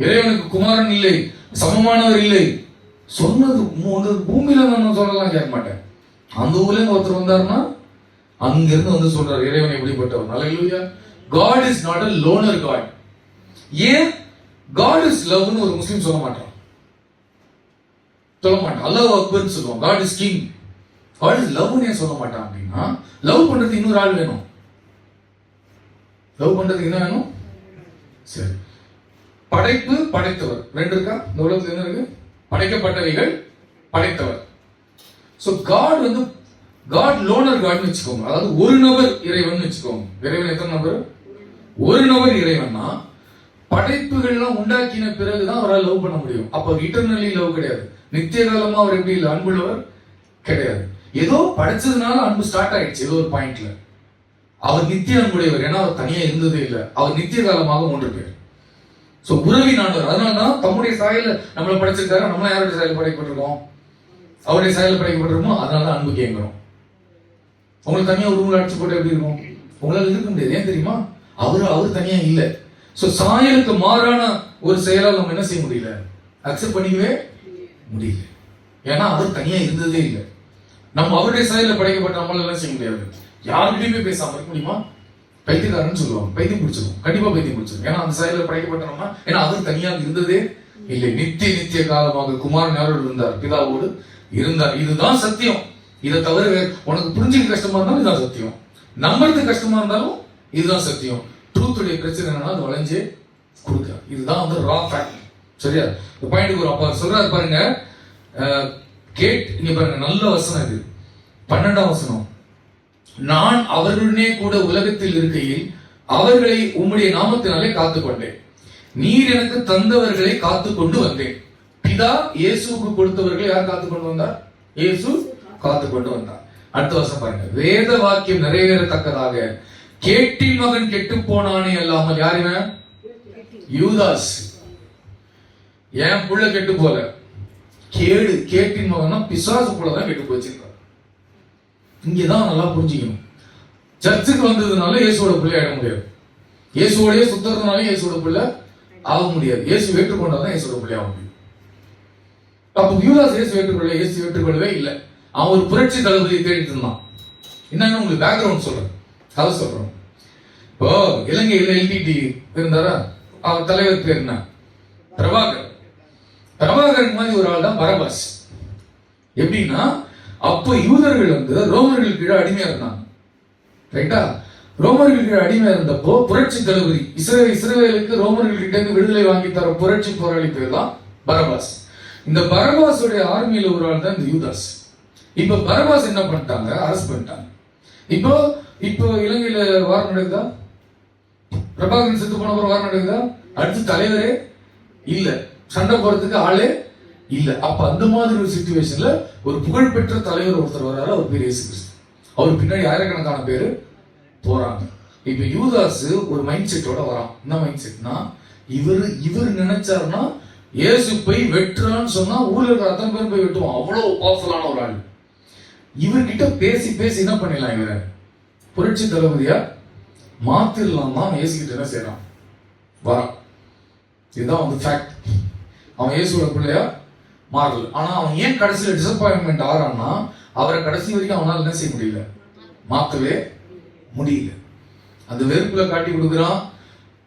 இறைவனுக்கு குமாரன் இல்லை, சமமானவர் இல்லை சொன்னது பூமியில நான் சொல்லலாம் கேட்க மாட்டேன். அந்த ஊர்ல இருந்து ஒருத்தர் வந்தாருன்னா அங்கிருந்து வந்து சொல்றாரு இறைவன் எப்படிப்பட்டவர். அல்லேலூயா. God is not a loner God. ஏன் God is love னு ஒரு முஸ்லிம் சொல்ல மாட்டான். அல்லாஹ் அக்பர்னு சொல்லுவான். God is king. God is love னு சொல்ல மாட்டான். அப்படின்னா லவ் பண்றதுக்கு இன்னொரு ஆள் வேணும். லவ் பண்றதுக்கு என்ன வேணும்? சரி, படைப்பு, படைத்தவர் 2 இருக்கா? இந்த உலகத்துல என்ன இருக்கு? படைக்கப்பட்டவைகள், படைத்தவர். சோ காட் வந்து காட் லோனர் காட்னு வச்சுக்கோங்க. அதாவது ஒரு நபர் இறைவன் வச்சுக்கோங்க. இறைவன் எத்தனை நபர்? ஒரு நபர் இறைவன்னா படைப்புகள்லாம் உண்டாக்கின பிறகுதான் அவரால் லவ் பண்ண முடியும். அப்ப இட்டர்னலி லவ் கிடையாது. நித்திய காலமா அவர் எப்படி இல்லை? அன்புள்ளவர் கிடையாது. ஏதோ படைச்சதுனால அன்பு ஸ்டார்ட் ஆயிடுச்சு ஏதோ ஒரு பாயிண்ட்ல. அவர் நித்திய அன்புடையவர். ஏன்னா அவர் தனியா இருந்ததே இல்லை. அவர் நித்திய காலமாக 3 பேர். சோ உறவினானவர். அதனாலதான் தம்முடைய சாயல நம்மளை படைச்சிருக்காரு. நம்மள யாருடைய சாயல படைக்கப்பட்டிருக்கோம்? அவருடைய சாயல படைக்கப்பட்டிருக்கோம். அதனாலதான் அன்பு கேட்கிறோம். உங்களுக்கு தனியா ஒரு ரூம்ல அடிச்சு போட்டு எப்படி இருக்கும்? உங்களால இருக்க முடியாது. ஏன் தெரியுமா? அவர் தனியா இல்ல. சோ சாயலுக்கு மாறான ஒரு செயலால் நம்ம என்ன செய்ய முடியல? அக்செப்ட் பண்ணிக்கவே முடியல. ஏன்னா அவர் தனியா இருந்ததே இல்லை. நம்ம அவருடைய சாயல படைக்கப்பட்ட நம்மளால என்ன செய்ய முடியாது? யாருக்கிட்டையுமே பேசாம இருக்க முடியுமா? பைத்தியக்காரன்னு சொல்லுவாங்க. பைத்தியம் பிடிச்சிருக்கும். கண்டிப்பா பைத்தியம் பிடிச்சிருக்கும். ஏன்னா அந்த சாயல படைக்கப்பட்டோம்னா, ஏன்னா அவர் தனியாக இருந்ததே இல்லை. நித்திய காலமாக குமாரன் யாரோடு இருந்தார்? பிதாவோடு இருந்தார். இதுதான் சத்தியம். இதை தவிர உனக்கு புரிஞ்சுக்க கஷ்டமா இருந்தாலும் இதுதான் சத்தியம். நம்புறதுக்கு கஷ்டமா இருந்தாலும் இதுதான் சத்தியம். ட்ரூத்துடைய பிரச்சனை என்னன்னா அது வளைஞ்சே கொடுக்க. இதுதான் வந்து ரா ஃபேக்ட். சரியா? இந்த பாயிண்ட் ஒரு அப்பா சொல்றாரு பாருங்க. இங்க பாருங்க, நல்ல வசனம் இது. 12ஆம் வசனம், நான் அவர்களுடனே கூட உலகத்தில் இருக்கையில் அவர்களை உம்முடைய நாமத்தினாலே காத்துக்கொண்டேன். நீர் எனக்கு தந்தவர்களை காத்துக்கொண்டு வந்தேன். பிதா இயேசுவுக்கு கொடுத்தவர்களை யார் காத்துக்கொண்டு வந்தார்? இயேசு காத்துக்கொண்டு வந்தார். அடுத்த வருஷம் பாருங்க, வேத வாக்கியம் நிறைவேறத்தக்கதாக கேட்டின் மகன் கெட்டு போனானே அல்லாமல் யாருங்க? யூதாஸ். ஏன் புள்ள கெட்டு போல? கேட்டின் மகன் பிசாசு புள்ளதான் கெட்டு போச்சிருக்கார். இங்கதான் நல்லா புரிஞ்சுக்கணும். சர்ச்சுக்கு வந்ததுனால இயேசுவோட பிள்ளை ஆயிட முடியாது. இயேசுவோடய சுத்தறதுனால இயேசுவோட பிள்ளை ஆக முடியாது. இயேசு ஏற்றுக்கொண்டாதான் இயேசுவோட பிள்ளை ஆக முடியும். அப்ப யூதாஸ் இயேசு ஏற்றுக்கொள்ளவே இல்லை. அவன் ஒரு புரட்சி தளபதியை தேடிட்டு இருந்தான். என்னன்னு உங்களுக்கு பேக்ரவுண்ட் சொல்றேன், கதை சொல்றேன். இப்போ இலங்கையில எல்டிடி இருந்தாரா? அவர் தலைவர் பேர் என்ன? பிரபாகர். பிரபாகரன் மாதிரி ஒரு ஆள் தான் பரபாஸ். எப்படின்னா, அப்போ யூதர்கள் வந்து ரோமர்கள் கீழே அடிமையா இருந்தாங்க. ரைட்டா? ரோமர்கள் கீழே அடிமையா இருந்தப்போ புரட்சி தளபதி இஸ்ரவேலுக்கு ரோமர்கள் கிட்ட இருந்து விடுதலை வாங்கி தர புரட்சி போராளி பேர் தான் பரபாஸ். இந்த பரபாஸுடைய ஆர்மியில ஒரு ஆள் தான் இந்த யூதாஸ். இப்ப பரபாஸ் என்ன பண்ணிட்டாங்க? அரெஸ்ட் பண்ணிட்டாங்க. இப்போ இலங்கையில வார் நடக்குதா? பிரபாகரன் செத்து போன வார் நடக்குதா? அடுத்து தலைவரே இல்ல, சண்டை போறதுக்கு ஆளே இல்ல. அப்ப அந்த மாதிரி ஒரு சிச்சுவேஷன்ல ஒரு புகழ்பெற்ற தலைவர் ஒருத்தர் வர்றாரு. அவர் பேர் இயேசு கிறிஸ்து. அவர் பின்னாடி ஆயிரக்கணக்கான பேரு போறாங்க. இப்ப யூதாஸ் ஒரு மைண்ட் செட்டோட வரான். என்ன மைண்ட் செட்னா, இவர் நினைச்சாருன்னா இயேசு போய் வெட்டுறான்னு சொன்னா ஊர்ல இருக்கிற அத்தனை பேரும் போய் வெட்டுவான். அவ்வளவு பவர்ஃபுல்லான ஒரு ஆள். இவர்கிட்ட பேசி பேசி என்ன பண்ணிடலாம், இவரை புரட்சி தளபதியா மாத்திரலாம் தான் இயேசுகிட்ட என்ன செய்யறான், வரான். இதுதான் வந்து ஃபேக்ட். அவன் இயேசுவோட பிள்ளையா மாறல. ஆனா அவன் ஏன் கடைசியில டிசப்பாயின்மெண்ட் ஆறான்னா, அவரை கடைசி வரைக்கும் அவனால என்ன செய்ய முடியல, மாத்தவே முடியல. அந்த வெறுப்புல காட்டி கொடுக்குறான்,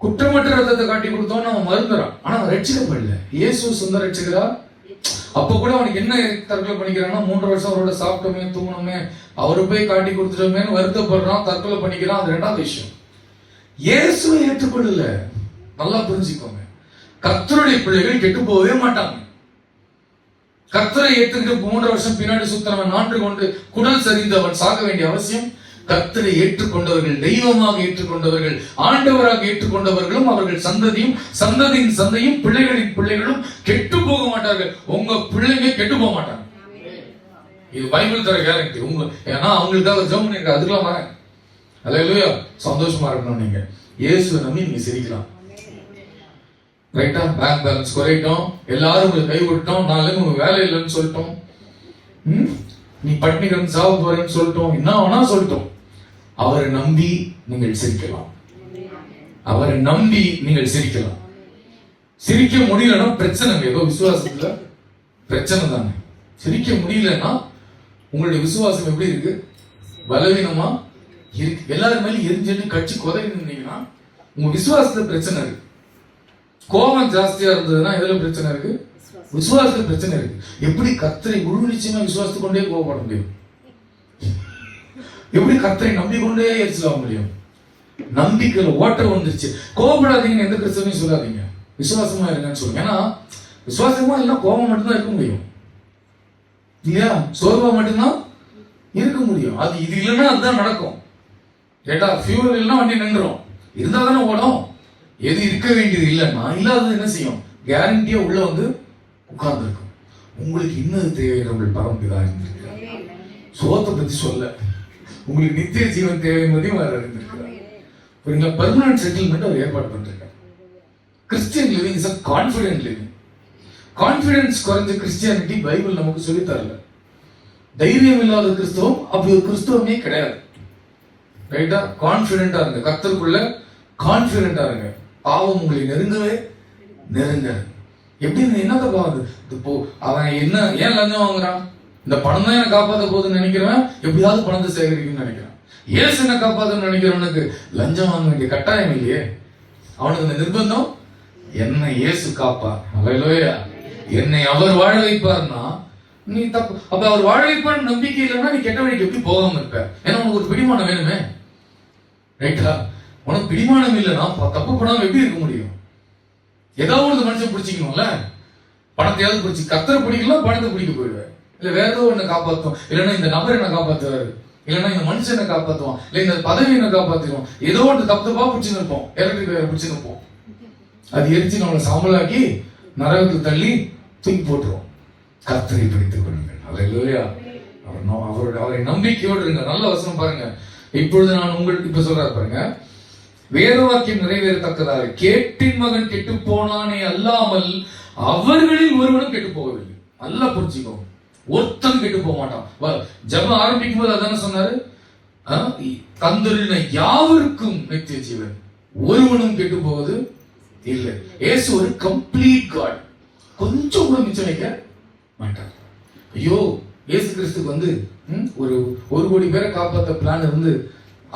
குற்றமற்ற ரத்தத்தை காட்டி கொடுத்தோன்னு அவன் மறுக்கிறான். ஆனா அவன் ரட்சிக்கப்படல. இயேசு சொந்த ரட்சிக்கிறா. அப்ப கூட அவனுக்கு என்ன தற்கொலை பண்ணிக்கிறான்னா, 3 வருஷம் அவரோட சாப்பிட்டோமே தூங்கணுமே அவரு போய் காட்டி கொடுத்துட்டோமேன்னு வருத்தப்படுறான், தற்கொலை பண்ணிக்கிறான். அது 2வது விஷயம். இயேசுவை ஏற்றுக்கொள்ளல. நல்லா புரிஞ்சுக்கோங்க, கர்த்தருடைய பிள்ளைகள் கெட்டு போகவே மாட்டாங்க. கர்த்தரை ஏற்றுக்கிட்டு 3 வருஷம் பின்னாடி சுத்தவன், நான்று கொண்டு குடல் சரிந்தவன் சாக வேண்டிய அவசியம். கர்த்தரை ஏற்றுக்கொண்டவர்கள், தெய்வமாக ஏற்றுக்கொண்டவர்கள், ஆண்டவராக ஏற்றுக்கொண்டவர்களும் அவர்கள் சந்ததியும் சந்ததியின் சந்தையும் பிள்ளைகளின் பிள்ளைகளும் கெட்டு போக மாட்டார்கள். உங்க பிள்ளைங்க கெட்டு போக மாட்டாங்க. இது பைபிள் தர கேரண்டி. ஏன்னா அவங்களுக்காக ஜெபம் பண்ணிருக்க, அதுக்கெல்லாம் வரேன். அல்லேலூயா. சந்தோஷமா இருக்கணும். நீங்க இயேசுவை நம்பி நீங்க சிரிக்கலாம். ரைட்டா? பேங்க் பேலன்ஸ் குறைட்டோம், எல்லாரும் உங்களுக்கு கை விட்டோம், 4 நாள் உங்களுக்கு வேலை இல்லைன்னு சொல்லிட்டோம், நீ பட்டினி கிடந்து சாவ போறேன்னு சொல்லிட்டோம், என்ன வேணா சொல்லிட்டோம். அவரை நம்பி நீங்கள் சிரிக்கலாம். அவரை நம்பி நீங்கள் சிரிக்கலாம். சிரிக்க முடியலன்னா பிரச்சனை, ஏதோ விசுவாசத்துல பிரச்சனை தானே. சிரிக்க முடியலன்னா உங்களுடைய விசுவாசம் எப்படி இருக்கு, பலவீனமா இருக்கு. எல்லாரும் மேலும் எரிஞ்சு கட்சி கொதறினீங்கன்னா உங்க விசுவாசத்துல பிரச்சனை இருக்கு. கோபம் ஜாஸ்தியா இருந்ததுன்னா எதுல பிரச்சனை இருக்கு, விசுவாசத்துல பிரச்சனை இருக்கு. எப்படி கர்த்தரை முழு நிச்சயமா விசுவாசத்து கொண்டே கோபப்பட முடியும்? எப்படி கர்த்தரை நம்பிக்கொண்டே எரிச்சலாக முடியும்? நம்பிக்கையில ஓட்டம் வந்துருச்சு. கோபப்படாதீங்கன்னு எந்த பிரச்சனையும் சொல்லாதீங்க, விசுவாசமா இருங்கன்னு சொல்லுங்க. ஏன்னா விசுவாசமா இல்லைன்னா கோபம் மட்டும்தான் இருக்க முடியும் இல்லையா? சோர்வா மட்டும்தான் இருக்க முடியும். அது இது இல்லைன்னா அதுதான் நடக்கும். கேட்டா ஃபியூவல் இல்லைன்னா வண்டி நின்றுடும், இருந்தா தானே ஓடும். எது இருக்க வேண்டியது இல்லைன்னா இல்லாதது என்ன செய்யும், கேரண்டியா உள்ள வந்து உட்கார்ந்து இருக்கும். உங்களுக்கு இன்னது தேவை, நம்மளுடைய பரம்பிதா இருந்திருக்கிறார். சோத்தை பத்தி சொல்ல, உங்களுக்கு நித்திய ஜீவன் தேவை என்பதையும் அவர் அறிந்திருக்கிறார். பெர்மனன்ட் செட்டில்மெண்ட் அவர் ஏற்பாடு பண்றார். Christian living is a confident living. Confidence குறைஞ்ச கிறிஸ்டியானிட்டி பைபிள் நமக்கு சொல்லி தரல. தைரியம் இல்லாத கிறிஸ்தவம் அப்படி ஒரு கிறிஸ்தவமே கிடையாது. ரைட்டா? கான்ஃபிடென்ட்டா இருங்க, கர்த்தருக்குள்ள கான்ஃபிடென்ட்டா இருங்க. பாவம் உங்களை நெருங்கவே நெருங்க. எப்படி என்னத்த பாவது இப்போ அவன் என்ன ஏன் லஞ்சம் வாங்குறான்? இந்த பணம் தான் என்ன காப்பாற்ற போகுதுன்னு நினைக்கிறவன் எப்படியாவது பணத்தை சேகரிக்கணும்னு நினைக்கிறான். ஏசு என்ன காப்பாற்றணும்னு நினைக்கிறவனுக்கு லஞ்சம் வாங்க வேண்டிய கட்டாயம் இல்லையே. அவனுக்கு இந்த நிர்பந்தம், என்னை இயேசு காப்பார், அல்லேலூயா, என்னை அவர் வாழ வைப்பார்னா நீ தப்பு. அப்ப அவர் வாழ வைப்பார் நம்பிக்கை இல்லைன்னா நீ கெட்ட வழிக்கு எப்படி போகாம இருப்ப? ஏன்னா உனக்கு ஒரு பிடிமானம் வேணுமே. ரைட்டா? உனக்கு பிடிமானம் இல்லைன்னா தப்பு பண்ணாம எப்படி இருக்க முடியும்? ஏதாவது ஒரு மனுஷன் பிடிச்சிக்கணும்ல. பணத்தையாவது பிடிச்சி, கர்த்தரை பிடிக்கலாம், பணத்தை பிடிக்க போயிடுவேன். இல்ல வேற ஏதோ ஒண்ணு காப்பாத்தும், இல்லைன்னா இந்த நபர் என்ன காப்பாத்துவாரு, இல்லைன்னா இந்த மனுஷன் என்ன காப்பாத்துவான், இல்ல இந்த பதவி என்ன காப்பாத்திடுவோம். ஏதோ ஒன்று தப்பா பிடிச்சு நிற்போம், எலக்ட்ரிக் வயர் பிடிச்சு நிற்போம். அது எரிச்சு நம்மளை சாம்பலாக்கி நரகத்துக்கு தள்ளி தூக்கி போட்டுருவோம். கர்த்தரை பிடித்துக் கொள்ளுங்கள். அல்லேலூயா. அவரை நம்பிக்கையோடு இருங்க. நல்ல வசனம் பாருங்க. இப்பொழுது நான் உங்களுக்கு இப்ப சொல்றாரு பாருங்க, வேத வாக்கியம் நிறைவேறத்தக்கதாக கேட்டின் மகன் கெட்டு போனானே அல்லாமல் அவர்களில் ஒருவனும் கெட்டு போகவில்லை. நல்லா புரிஞ்சுக்கோ, ஒருத்தன் கெட்டு போக மாட்டான். ஜெபம் ஆரம்பிக்கும் போது அதான சொன்னாரு, தந்தரின யாவருக்கும் நித்திய ஜீவன், ஒருவனும் கெட்டு போவது இல்லை. இயேசு ஒரு கம்ப்ளீட் காட், கொஞ்சம் கூட மிச்சம் வைக்க மாட்டார். ஐயோ, இயேசு கிறிஸ்துக்கு வந்து ஒரு 1 கோடி பேரை காப்பாற்ற பிளான் இருந்து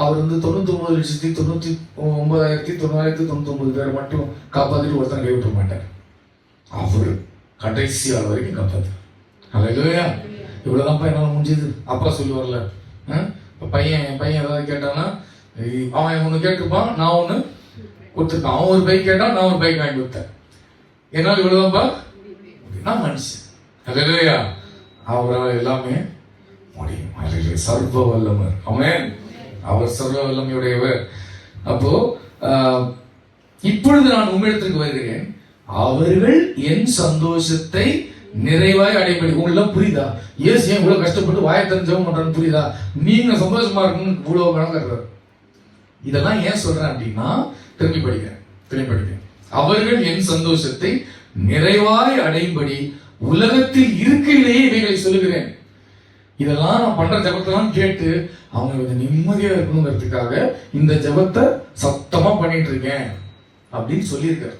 அவர் வந்து 99,99,999 பேரை மட்டும் காப்பாத்திட்டு ஒருத்தனை கைவிட்ட மாட்டார். அவர் கடைசி ஆள் வரைக்கும் காப்பாத்து. அல்லேலூயா. இவ்வளவுதான்ப்பா என்னால முடிஞ்சது. அப்பா சொல்லி வரல, பையன் ஏதாவது கேட்டானா அவன் ஒண்ணு கேட்டுப்பான், நான் ஒண்ணு கொடுத்துருக்கான். அவன் ஒரு பைக் கேட்டான், நான் ஒரு பைக் வாங்கி கொடுத்தேன். என்னால் இவ்வளவுதான்ப்பா, நான் மனுஷன். அல்லேலூயா. அவரால் எல்லாமே முடியும். அல்லேலூயா. சர்வ வல்லவர். ஆமென். அவர் சர்வ வல்லமையுடையவர். அப்போ இப்பொழுது நான் உம்மிடத்திற்கு வருகிறேன், அவர்கள் என் சந்தோஷத்தை நிறைவாய் அடைபடி. உங்களுக்கு புரியுதா? ஏசு ஏன் இவ்வளவு கஷ்டப்பட்டு வாயை தெரிஞ்சவங்க பண்றான்னு புரியுதா? நீங்க சந்தோஷமா இருக்கணும்னு இவ்வளவு கணக்காடுறாரு. இதெல்லாம் ஏன் சொல்றேன் அப்படின்னா, திரும்பி படிக்கிறேன். அவர்கள் என் சந்தோஷத்தை நிறைவாய் அடையும்படி உலகத்தில் இருக்கையிலேயே இவைகளை சொல்லுகிறேன். இதெல்லாம் நான் பண்ற ஜபத்தெல்லாம் கேட்டு அவங்க கொஞ்சம் நிம்மதியா இருக்கணுங்கிறதுக்காக இந்த ஜபத்தை சத்தமா பண்ணிட்டு இருக்கேன் அப்படின்னு சொல்லியிருக்காரு.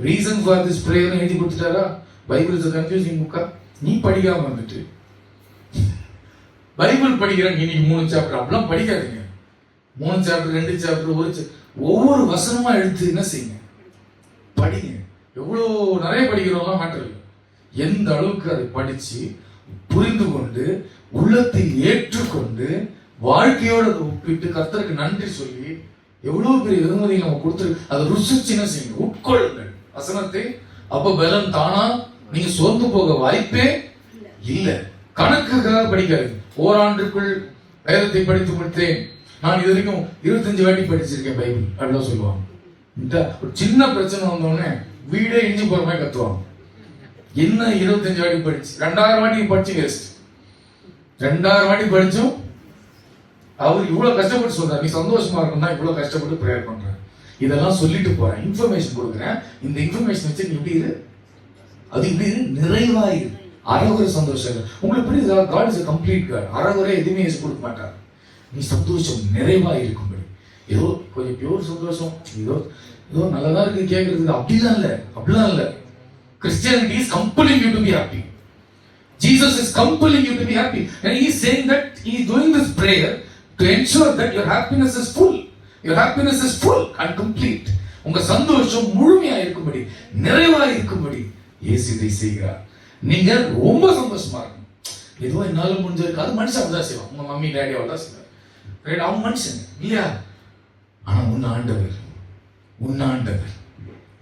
ரீசன் ஃபார் திஸ் பிரேயர் எழுதி கொடுத்துட்டாரா? பைபிள் இஸ் கன்ஃபியூசிங் புக்கா? நீ படிக்காம வந்துட்டு பைபிள் படிக்கிறேன் இன்னைக்கு 3 சாப்டர் அப்படிலாம் படிக்காதீங்க. 3 சாப்டர் 2 சாப்டர் ஒவ்வொரு வசனமா எடுத்து என்ன செய்யுங்க, படிங்க. எவ்வளவு நிறைய படிக்கிறோம்லாம் மேட்டர் இல்லை. எந்த அளவுக்கு அதை படிச்சு புரிந்து கொண்டு உள்ளத்தில் ஏற்றுக்கொண்டு வாழ்க்கையோட அதை ஒப்பிட்டு கர்த்தருக்கு நன்றி சொல்லி எவ்வளவு பெரிய வெகுமதியை நம்ம கொடுத்துருக்கு. அதை ருசிச்சு என்ன செய்யுங்க, உட்கொள்ளுங்கள் வசனத்தை. அப்ப பலம் தானா நீங்க சோர்ந்து போக வாய்ப்பே இல்லை. கணக்குக்காக படிக்காது. ஓராண்டுக்குள் வேதத்தை படித்து முடித்தேன். நான் இது வரைக்கும் 25 வாட்டி படிச்சிருக்கேன் பைபிள் அப்படிலாம் சொல்லுவாங்க. ஒரு சின்ன பிரச்சனை வந்தோடனே வீடே இஞ்சி போற மாதிரி கத்துவாங்க. என்ன 25 வாட்டி படிச்சு 2000 வாட்டி படிச்சு வேஸ்ட். 2000 வாட்டி படிச்சும் அவர் இவ்வளவு கஷ்டப்பட்டு சொல்றாரு, நீ சந்தோஷமா இருக்கணும்னா இவ்வளவு கஷ்டப்பட்டு ப்ரேயர் பண்றேன். இதெல்லாம் சொல்லிட்டு போறேன், இன்ஃபர்மேஷன் கொடுக்குறேன். இந்த இன்ஃபர்மேஷன் வச்சு நீ இப்படி இரு, அது இப்படி இரு, நிறைவாயிரு. அறகுறை சந்தோஷம் உங்களுக்கு புரியுதா? God is a complete God. அறகுறை எதுவுமே கொடுக்க மாட்டார். நீ சந்தோஷம் நிறைவா இருக்கும்படி. ஏதோ கொஞ்சம் பியூர் சந்தோஷம், ஏதோ நல்லதா இருக்கு கேட்கறதுக்கு அப்படிலாம் இல்ல. Christianity is compelling you to be happy. Jesus is compelling you to be happy, and he is saying that he is doing this prayer to ensure that your happiness is full. Your happiness is full and complete. உங்க சந்தோஷம் முழுமையா இருக்கும்படி, நிறைவா இருக்கும்படி இயேசு இதை செய்கிறார். நீங்க ரொம்ப சந்தோஷமா இருக்கணும். ஏதோ என்னால முடிஞ்சிருக்கு, அது மனுஷன் அப்படிதான் செய்வான். உங்க மம்மி டேடி அவ்வளவுதான் செய்வார். அவன் மனுஷன் இல்லையா? ஆனா உன்னை ஆண்டவர்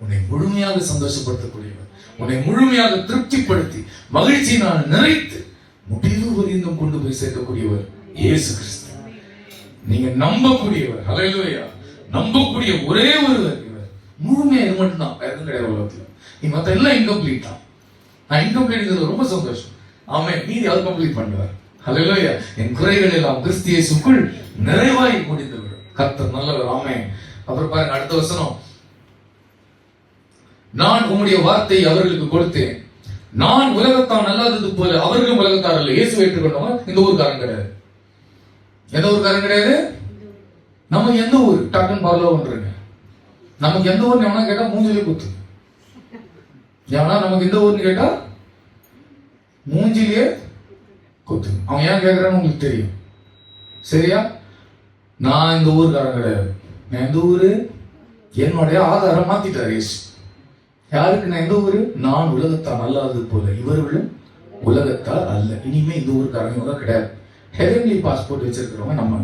உன்னை முழுமையாக சந்தோஷப்படுத்தக்கூடியவர், உன்னை முழுமையாக திருப்திப்படுத்தி மகிழ்ச்சியினால் நிறைத்து முடிவு வரைந்தும் கொண்டு போய் சேர்க்கக்கூடியவர் இயேசு கிறிஸ்து. நீங்க நம்பக்கூடியவர். ஹல்லேலூயா. நம்பக்கூடிய ஒரே ஒருவர் இவர். முழுமையா இது மட்டும் தான், வேற எதுவும் கிடையாது உலகத்துல. நீ மத்த எல்லாம் இன்கம்ப்ளீட் தான். நான் இன்கம்ப்ளீட் ரொம்ப சந்தோஷம். ஆமென். நீதி அது கம்ப்ளீட் பண்ணுவார். ஹல்லேலூயா. என் குறைகள் எல்லாம் கிறிஸ்து இயேசுக்குள் நிறைவாய் முடிந்துவிடும். கர்த்தர் நல்லவர். ஆமென். அப்புறம் பாருங்க அடுத்த வசனம், நான் உம்முடைய வார்த்தை அவர்களுக்கு கொடுத்தேன், நான் உலகத்தான் அல்லாதது போல அவர்களும் உலகத்தார் அல்ல. இயேசு ஏற்றுக்கொண்டவங்க இந்த ஊருக்காரன் கிடையாது. எந்த ஊருக்காரன் கிடையாது? நமக்கு எந்த ஊர் டக்குன்னு பார்லோன்றீங்க. நமக்கு எந்த ஊர்னு எவனா கேட்டா மூஞ்சிலே குத்து. எவனா நமக்கு எந்த ஊர்னு கேட்டா மூஞ்சிலே குத்து. அவன் ஏன் கேட்கறான்னு உங்களுக்கு தெரியும். சரியா? நான் இந்த ஊருக்காரன் கிடையாது. நான் எந்த ஊரு? என்னுடைய ஆதாரம் மாத்திட்டார் இயேசு. யாருக்கு நான் எந்த ஊரு? நான் உலகத்தால் அல்லாதது போல இவர்களும் உலகத்தால் அல்ல. இனிமே இந்த ஊருக்காரங்க கிடையாது. ஹெவன்லி பாஸ்போர்ட் வச்சிருக்கிறவங்க நம்ம.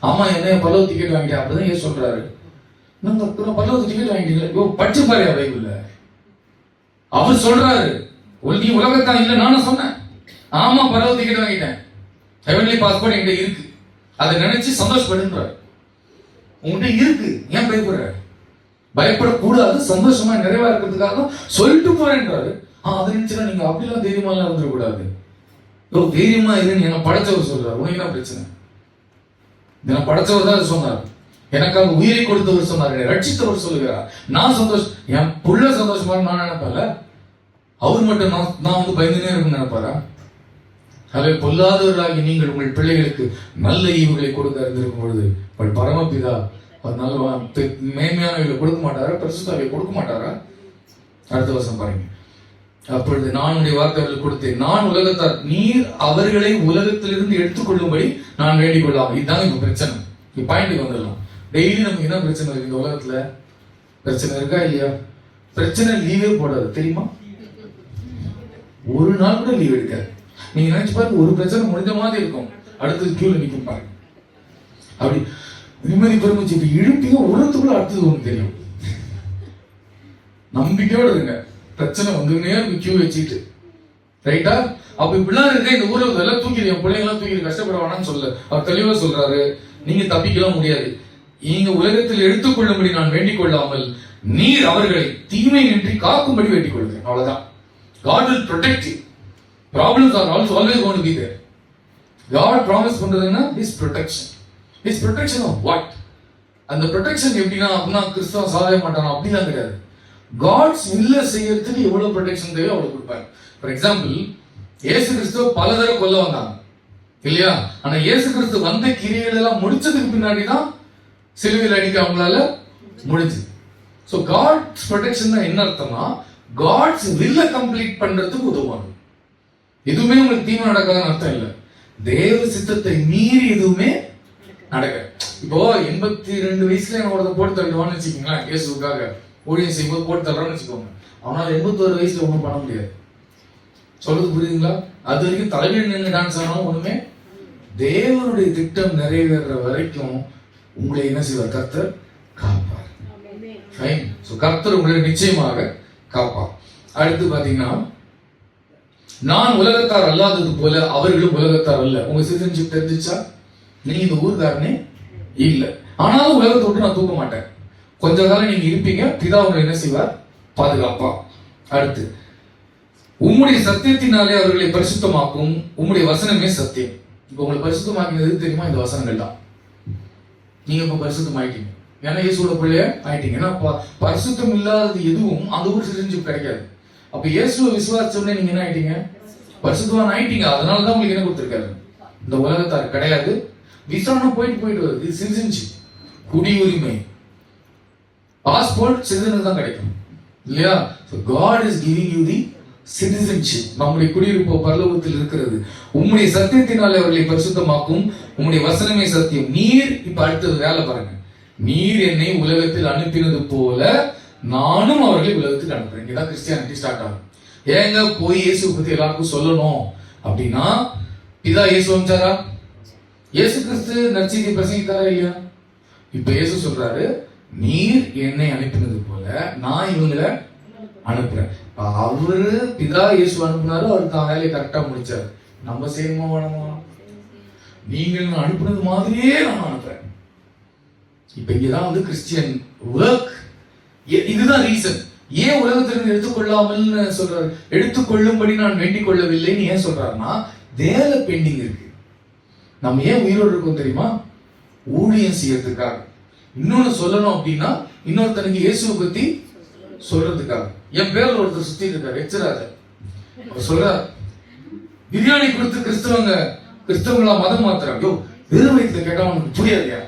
ஆமா, என்ன பல்லவ டிக்கெட் வாங்கிட்டேன் அப்படிதான் ஏன் சொல்றாரு. நம்ம பல்லவ டிக்கெட் வாங்கிட்டீங்களா? படிச்சு பாரு பைபிள்ல. அவர் சொல்றாரு, நீ உலகத்தான் இல்ல. நானும் சொன்னேன், ஆமா பல்லவ டிக்கெட் வாங்கிட்டேன், ஹெவன்லி பாஸ்போர்ட் என்கிட்ட இருக்கு, அதை நினைச்சு சந்தோஷப்படுன்றார். உங்ககிட்ட இருக்கு, ஏன் பயப்படுற? பயப்படக்கூடாது, சந்தோஷமா நிறைவா இருக்கிறதுக்காக சொல்லிட்டு போறேன்றாரு. அது நினைச்சுன்னா நீங்க அப்படிலாம் தைரியமா எல்லாம் இருந்துடக்கூடாது. தைரியமா இருன்னு என்ன படைச்சவர் சொல்றாரு. உனக்கு என்ன பிரச்சனை? என்ன படைச்சவர் தான் சொன்னார். எனக்காக உயிரை கொடுத்தவர் சொன்னார், என்னை ரட்சித்தவர் சொல்லுகிறார். நான் சந்தோஷம், என் புள்ள சந்தோஷமா நான் நினைப்பல. அவர் மட்டும் நான் பயந்துனே இருக்குன்னு நினைப்பாரா? அதை பொல்லாதவர்களாகி நீங்கள் உங்கள் பிள்ளைகளுக்கு நல்ல ஈவுகளை கொடுக்க இருந்திருக்கும் பொழுது பரமபிதா நல்ல மேன்மையானவர்களை கொடுக்க மாட்டாரா? பரிசுத்தாவை கொடுக்க மாட்டாரா? அடுத்த வருஷம் பாருங்க. அப்பொழுது நான் உடைய வார்த்தை அவர்களுக்கு கொடுத்தேன், நான் உலகத்தார், நீர் அவர்களை உலகத்திலிருந்து எடுத்துக்கொள்ளும்படி நான் வேண்டிக் கொள்ளாமல். இதுதான் இப்ப பிரச்சனை. இப்ப பாயிண்ட்டுக்கு வந்துடலாம். டெய்லி நமக்கு என்ன பிரச்சனை இருக்கு இந்த உலகத்துல? பிரச்சனை இருக்கா இல்லையா? பிரச்சனை லீவே போடாது தெரியுமா? ஒரு நாள் கூட லீவ் எடுக்காது. நீங்க நினைச்சு பாருங்க, ஒரு பிரச்சனை முடிஞ்ச மாதிரி இருக்கும், அடுத்தது கியூல நிற்கும் பாருங்க. அப்படி நிம்மதி பெருமிச்சு இப்ப இழுப்பீங்க, உலகத்துக்குள்ள அடுத்தது ஒண்ணு தெரியும். நம்பிக்கையோட இருங்க. பிரச்சனை வந்துன்னே கியூ வச்சுட்டு ரைட்டா? அப்ப இப்படிலாம் இருக்க இந்த ஊர்ல எல்லாம் தூக்கிடு, என் பிள்ளைங்களாம் தூக்கிடு, கஷ்டப்பட வேணாம்னு சொல்ல அவர் தெளிவா சொல்றாரு. நீங்க தப்பிக்கலாம் முடியாது. நீங்க உலகத்தில் எடுத்துக்கொள்ளும்படி நான் வேண்டிக் கொள்ளாமல் நீர் அவர்களை தீமை நின்றி காக்கும்படி வேண்டிக் கொள்கிறேன். அவ்வளவுதான். God will protect you. Problems are also always going to be there. God promise பண்றதுன்னா His protection. His protection of what? அந்த ப்ரொடெக்ஷன் எப்படின்னா அப்படின்னா கிறிஸ்தவன் சாதவே மாட்டானா அப்படிலாம் கிடையாது. காட்ஸ் வில்ல செய்யறதுக்கு எவ்வளவு ப்ரொடெக்ஷன் தேவையோ அவ்வளவு கொடுப்பாங்க. ஃபார் எக்ஸாம்பிள், இயேசு கிறிஸ்துவ பல தடவை கொல்ல வந்தாங்க இல்லையா? ஆனா இயேசு கிறிஸ்து வந்த கிரியைகள் எல்லாம் முடிச்சதுக்கு பின்னாடி தான் சிலுவையில் அடிக்க அவங்களால முடிஞ்சது. ஸோ காட்ஸ் ப்ரொடெக்ஷன் என்ன அர்த்தம்னா, காட்ஸ் வில்ல கம்ப்ளீட் பண்றதுக்கு உதவுவாங்க. எதுவுமே உங்களுக்கு தீமை நடக்காதுன்னு அர்த்தம் இல்லை. தேவ சித்தத்தை மீறி எதுவுமே நடக்க. இப்போ 82 வயசுல என்ன ஒருத்த போட்டு தள்ளுவான்னு வச்சுக்கோங்களேன், இயேசுக்காக ஊழியம் செய்யும்போது போட்டு தள்ளுறான்னு வச்சுக்கோங்க, அவனால 81 வயசுல ஒன்றும் பண்ண முடியாது. சொல்றது புரியுதுங்களா? அது வரைக்கும் தலைவீழ் நின்று டான்ஸ் ஆனாலும் ஒண்ணுமே. தேவனுடைய திட்டம் நிறைவேற வரைக்கும் உங்களை என்ன செய்வார்? கர்த்தர் காப்பார். ஃபைன். சோ கர்த்தர் உங்களை நிச்சயமாக காப்பார். அடுத்து பாத்தீங்கன்னா, நான் உலகத்தார் அல்லாதது போல அவர்களும் உலகத்தார் அல்ல. உங்க சிட்டிசன்ஷிப் தெரிஞ்சிச்சா? நீங்க இந்த ஊர்காரனே இல்ல, ஆனாலும் உலகத்தை விட்டு நான் தூக்க மாட்டேன். கொஞ்ச காலம் நீங்க இருப்பீங்க, பிதா உங்களை என்ன செய்வார்? பாதுகாப்பா. அடுத்து, உம்முடைய சத்தியத்தினாலே அவர்களை பரிசுத்தமாக்கும், உம்முடைய வசனமே சத்தியம். இப்ப உங்களை பரிசுத்தமாக்கினது தெரியுமா? இந்த வசனங்கள் தான். நீங்க இப்ப பரிசுத்தம் ஆயிட்டீங்க, ஏன்னா இயேசுவோட பிள்ளைய ஆயிட்டீங்க. ஏன்னா பரிசுத்தம் இல்லாதது எதுவும் அந்த ஊர் சிட்டிசன்ஷிப் கிடைக்காது. அப்ப இயேசுவை விசுவாசம்னே நீங்க என்ன ஆயிட்டீங்க? பரிசுத்தவான் ஆயிட்டீங்க. அதனாலதான் உங்களுக்கு என்ன கொடுத்திருக்காரு? இந்த உலகத்தார் கிடையாது. விசாரணை போயிட்டு வருது. இது சிட்டிசன்ஷிப், குடியுரிமை, பாஸ்போர்ட் சிட்டிசனுக்கு தான் கிடைக்கும் இல்லையா? So God is giving you the citizenship. நம்முடைய குடியிருப்பு பரலோகத்தில் இருக்கிறது. உம்முடைய சத்தியத்தினாலே அவர்களை பரிசுத்தமாக்கும், உம்முடைய வசனமே சத்தியம். நீர், இப்ப அடுத்தது வேலை பாருங்க. நீர் என்னை உலகத்தில் அனுப்பினது போல நானும் அவர்களை உலகத்துக்கு அனுப்புறேன். இங்கதான் கிறிஸ்டியானிட்டி ஸ்டார்ட் ஆகும். ஏங்க போய் இயேசுவை பத்தி எல்லாருக்கும் சொல்லணும் அப்படின்னா, பிதா இயேசு அனுப்பிச்சாரா? இயேசு கிறிஸ்து நற்செய்தி பிரசங்கித்தாரா இல்லையா? இப்ப இயேசு சொல்றாரு, நீர் என்னை அனுப்பினது போல நான் இவங்களை அனுப்புறேன். அவரு பிதா இயேசு அனுப்புனாரு, அவர் தான் வேலையை கரெக்டா முடிச்சாரு. நம்ம செய்யணுமா வேணுமா? நீங்கள் அனுப்புனது மாதிரியே நான் அனுப்புறேன். இப்ப இங்கதான் வந்து கிறிஸ்டியன் ஒர்க். இதுதான் ரீசன். ஏன் உலகத்திலிருந்து எடுத்துக்கொள்ளாமல் சொல்றாரு? எடுத்துக்கொள்ளும்படி நான் வேண்டிக் கொள்ளவில்லைன்னு ஏன் சொல்றாருன்னா, வேலை பெண்டிங் இருக்கு. நம்ம ஏன் உயிரோடு இருக்கோம் தெரியுமா? ஊழியம் செய்யறதுக்காக. இன்னொன்னு சொல்லணும் அப்படின்னா, இன்னொருத்தனுக்கு இயேசுவை பத்தி சொல்றதுக்காக. என் பேர்ல ஒருத்தர் சுத்தி இருக்காரு, எச்சராஜர். அவர் சொல்றார், பிரியாணி கொடுத்து கிறிஸ்தவங்களா மதம் மாத்துறாங்க. வெறும் வயிற்றுல கேட்டா உனக்கு புரியாதுயா?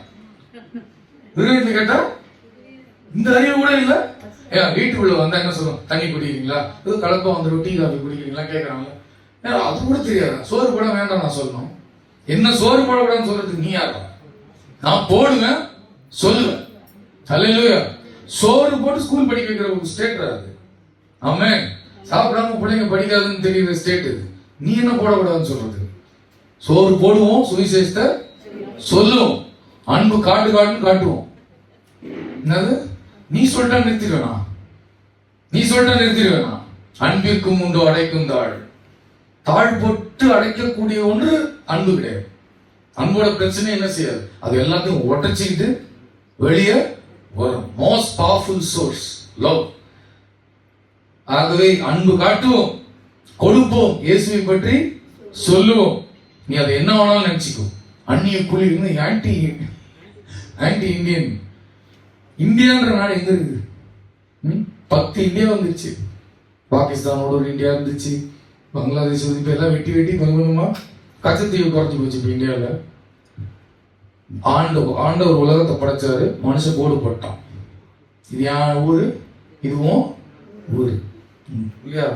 வெறும் வயிற்றுல கேட்டா இந்த அறிவு கூட இல்ல. ஏன் வீட்டுக்குள்ள வந்தா என்ன சொல்லுவோம்? தண்ணி குடிக்கிறீங்களா? ஏதோ கலப்பா வந்துடும், டீ காஃபி குடிக்கிறீங்களா கேட்கறாங்க. அது கூட தெரியாது. சோறு போட வேண்டாம் நான் சொல்லணும். என்ன சோறு போடக்கூடாதுன்னு சொல்றதுக்கு நீ யாரா? நான் போடுவேன், சொல்லுவேன். அல்லேலூயா. சோறு போட்டு ஸ்கூல் படிக்க வைக்கிற ஒரு ஸ்டேட் அது. ஆமென். சாப்பிடாம பிள்ளைங்க படிக்காதுன்னு தெரியுற ஸ்டேட் இது. நீ என்ன போடக்கூடாதுன்னு சொல்றது? சோறு போடுவோம், சுவிசேஷத்தை சொல்லுவோம், அன்பு காட்டுன்னு காட்டுவோம். என்னது? நீ சொல்லிட்டா நிறுத்திடுவேனா? அன்பிற்கும் உண்டு அடைக்கும் தாழ். தாழ் போட்டு அடைக்கக்கூடிய ஒன்று அன்பு கிடையாது. அன்போட பிரச்சனை என்ன செய்யாது? அது எல்லாத்தையும் உடைச்சிக்கிட்டு வெளியே வரும். Most powerful source love. ஆகவே அன்பு காட்டுவோம், கொடுப்போம், இயேசுவை பற்றி சொல்லுவோம். நீ அதை என்ன வேணாலும் நினைச்சுக்கோ. அந்நிய குழி ஆன்டி இந்தியன். இந்தியான்ற நாடு எங்க இருக்குது? 10 இந்தியா வந்துருச்சு. பாகிஸ்தானோட ஒரு இந்தியா இருந்துச்சு, பங்களாதேஷ் இப்ப எல்லாம் வெட்டி கொஞ்சமா கச்சத்தீவு குறைஞ்சி போச்சு. இப்ப இந்தியாவில ஆண்டவர் உலகத்தை படைச்சாரு, மனுஷன் கோடு போட்டான். இது யார் ஊரு? இதுவும் ஊரு இல்லையா?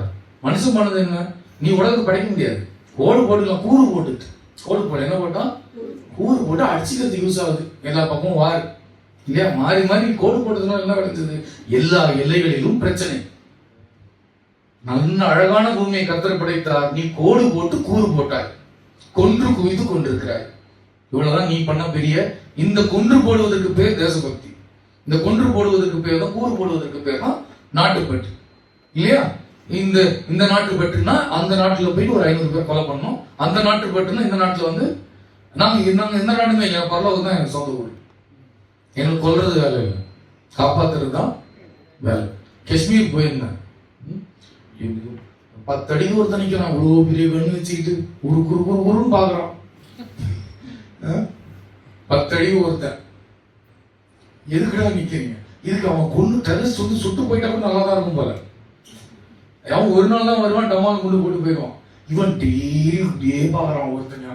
மனுஷன் பண்ணது என்ன? நீ உலகத்தை படைக்க முடியாது. கோடு போட்டுக்கலாம், கூறு போட்டுட்டு. கோடு போட என்ன போட்டான்? கூறு போட்டு அடிச்சுக்கிறதுக்கு யூஸ் ஆகுது. எல்லா பக்கமும் வார் இல்லையா? மாறி கோடு போட்டதுனால என்ன கிடைச்சது? எல்லா எல்லைகளிலும் பிரச்சனை. நல்ல அழகான பூமியை கர்த்தர் படைத்தார். நீ கோடு போட்டு கூறு போட்டாய், கொன்று குவித்து கொண்டிருக்கிறாய். இவ்வளவுதான் நீ பண்ண பெரிய. இந்த கொன்று போடுவதற்கு பேர் தேசபக்தி. இந்த கொன்று போடுவதற்கு பேர் தான், கூறு போடுவதற்கு பேர் தான் நாட்டுப்பற்று இல்லையா? இந்த நாட்டுப்பற்றுனா அந்த நாட்டுல போயிட்டு ஒரு 500 பேர் கொலை பண்ணணும். அந்த நாட்டுப்பற்றுனா இந்த நாட்டுல வந்து நாங்க எந்த நாடுமே இல்லை, பரலோகம் தான் எனக்கு சொந்த ஊர். எங்களுக்கு கொல்றது வேலை இல்லை, காப்பாத்துறது தான் வேலை. காஷ்மீர் போயிருந்தேன். 10 அடிக்கு ஒருத்தன் நிக்கிறான், அவ்வளோ பெரிய கண்ணு வச்சுக்கிட்டு உருன்னு பாக்குறான். 10 அடிக்கு ஒருத்தன். எதுக்குடா நிக்கிறீங்க? இதுக்கு அவன் கொண்டு டெரரிஸ்ட் வந்து சுட்டு போயிட்டா கூட நல்லா தான் இருக்கும் போல. அவன் ஒரு நாள் தான் வருவான், டமால் கொண்டு போட்டு போயிடுவான். இவன் டெய்லி பாக்குறான் ஒருத்தங்க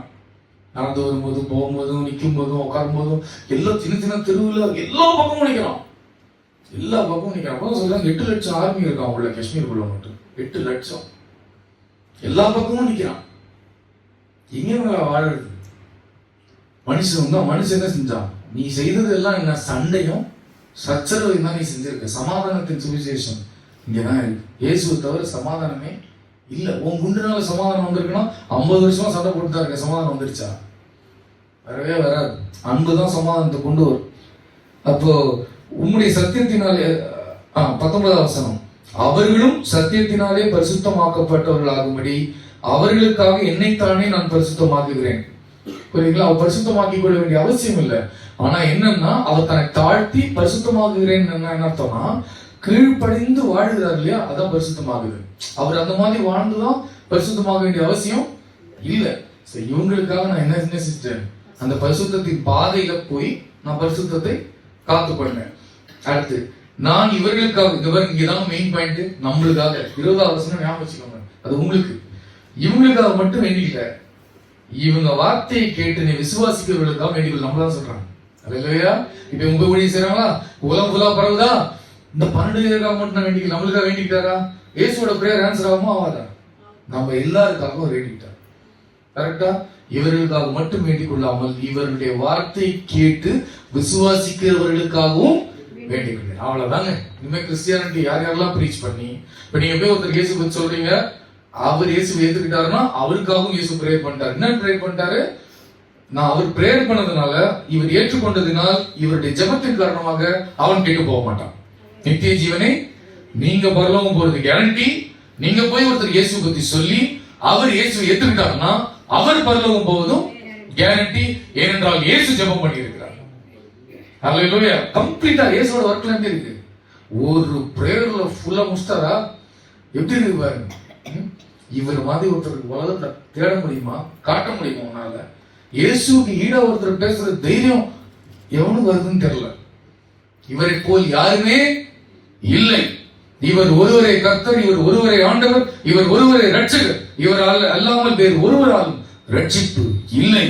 நடந்து வரும்போதும் போகும்போதும் நிற்கும் போதும் உட்காரும் போதும் எல்லாம் சின்ன சின்ன தெருவில் எல்லா பக்கமும் நிற்கிறான். எல்லா பக்கமும் நிற்கிறான். அப்போ சொல்றாங்க 8 லட்சம் ஆர்மி இருக்கான் உள்ள காஷ்மீருக்குள்ள மட்டும். 8 லட்சம் எல்லா பக்கமும் நிற்கிறான். எங்க வாழறது? மனுஷன் தான். மனுஷன் என்ன செஞ்சான்? நீ செய்தது எல்லாம் என்ன? சண்டையும் சச்சரவையும் தான் நீ செஞ்சிருக்க. சமாதானத்தின் சுவிசேஷம் இங்கதான் இருக்கு. இயேசுவை தவிர சமாதானமே இல்ல. உன் குண்டுனால சமாதானம் வந்திருக்குன்னா 50 வருஷமா சண்டை போட்டுதான் இருக்க. சமாதானம் வந்துருச்சா? வரவே வராது. அன்புதான் சமாதானத்தை கொண்டு வரும். அப்போ உம்முடைய சத்தியத்தினாலே 19வது வசனம், அவர்களும் சத்தியத்தினாலே பரிசுத்தமாக்கப்பட்டவர்களாகும்படி அவர்களுக்காக என்னைத்தானே நான் பரிசுத்தமாக்குகிறேன். புரியுங்களா? அவர் பரிசுத்தமாக்கிக் கொள்ள வேண்டிய அவசியம் இல்லை. ஆனா என்னன்னா, அவர் தன்னை தாழ்த்தி பரிசுத்தமாக்குகிறேன் என்ன அர்த்தம்னா, கீழ்ப்படிந்து வாழுகிறார் இல்லையா, அதான் பரிசுத்தமாகுது. அவர் அந்த மாதிரி வாழ்ந்துதான் பரிசுத்தமாக வேண்டிய அவசியம் இல்லை. இவங்களுக்காக நான் என்ன செஞ்சேன்? அந்த பரிசுத்தத்தின் பாதையில போய் நான் பரிசுத்தத்தை காத்து பண்ணேன். அடுத்து, நான் இவர்களுக்காக, இங்கதான் மெயின் பாயிண்ட், நம்மளுக்காக 20வது வசனம் ஞாபகம் வச்சுக்கோங்க. அது உங்களுக்கு, இவங்களுக்காக மட்டும் வேண்டிக்கிட்ட. இவங்க வார்த்தையை கேட்டு நீ விசுவாசிக்கிறவர்களுக்காக வேண்டிக்கொள்ள. நம்மதான் சொல்றாங்க. அது இல்லையா? இப்ப உங்க ஊழிய செய்யறாங்களா? உலகம் ஃபுல்லா பரவுதா? இந்த 12 பேருக்காக மட்டும் நான் வேண்டிக்கல. நம்மளுக்காக வேண்டிக்கிட்டாரா? இயேசுவோட பிரேயர் ஆன்சர் ஆகுமா ஆகாதா? நம்ம எல்லாருக்காகவும் வேண்டிக்கிட்டார். கரெக்டா? இவர்களுக்காக மட்டும் வேண்டிக் கொள்ளாமல் இவருடைய வார்த்தை கேட்டு விசுவாசிக்கிறவர்களுக்காகவும் வேண்டிக் கொள்ள. அவ்வளவுதாங்க. இனிமே கிறிஸ்டியானிட்டி யார் யாரெல்லாம் பிரீச் பண்ணி, இப்ப நீங்க போய் ஒருத்தர் இயேசு பத்தி சொல்றீங்க, அவர் இயேசு ஏத்துக்கிட்டாருன்னா அவருக்காகவும் இயேசு பிரேயர் பண்ணிட்டாரு. என்ன பிரேயர் பண்ணிட்டாரு? நான் அவர் பிரேயர் பண்ணதுனால, இவர் ஏற்றுக்கொண்டதினால், இவருடைய ஜெபத்தின் காரணமாக அவன் கேட்டு போக மாட்டான். நித்திய ஜீவனை நீங்க பரலோகம் போறது கேரண்டி. நீங்க போய் ஒருத்தர் இயேசு பத்தி சொல்லி அவர் இயேசு ஏத்துக்கிட்டாருன்னா அவர் பரலோகம் போவதும் கேரண்டி. ஏனென்றால் இயேசு ஜெபம் பண்ணி இருக்கிறார். ஹல்லேலூயா. கம்ப்ளீட்டா இயேசுவோட வர்க்ல எப்படி இருக்கு? ஒரு பிரேயர்ல ஃபுல்லா முடிச்சாரா? எப்படி இருக்கு பாருங்க. இவர் மாதிரி ஒருத்தருக்கு உலகத்தை தேட முடியுமா? காட்ட முடியுமா உன்னால? இயேசுக்கு ஈடா ஒருத்தர் பேசுற தைரியம் எவனுக்கு வருதுன்னு தெரியல. இவரை போல் யாருமே இல்லை. இவர் ஒருவரே கர்த்தர், இவர் ஒருவரே ஆண்டவர், இவர் ஒருவரே ரட்சகர். இவர் அல்லாமல் வேறு ஒருவராலும் ரட்சிப்பு இல்லை.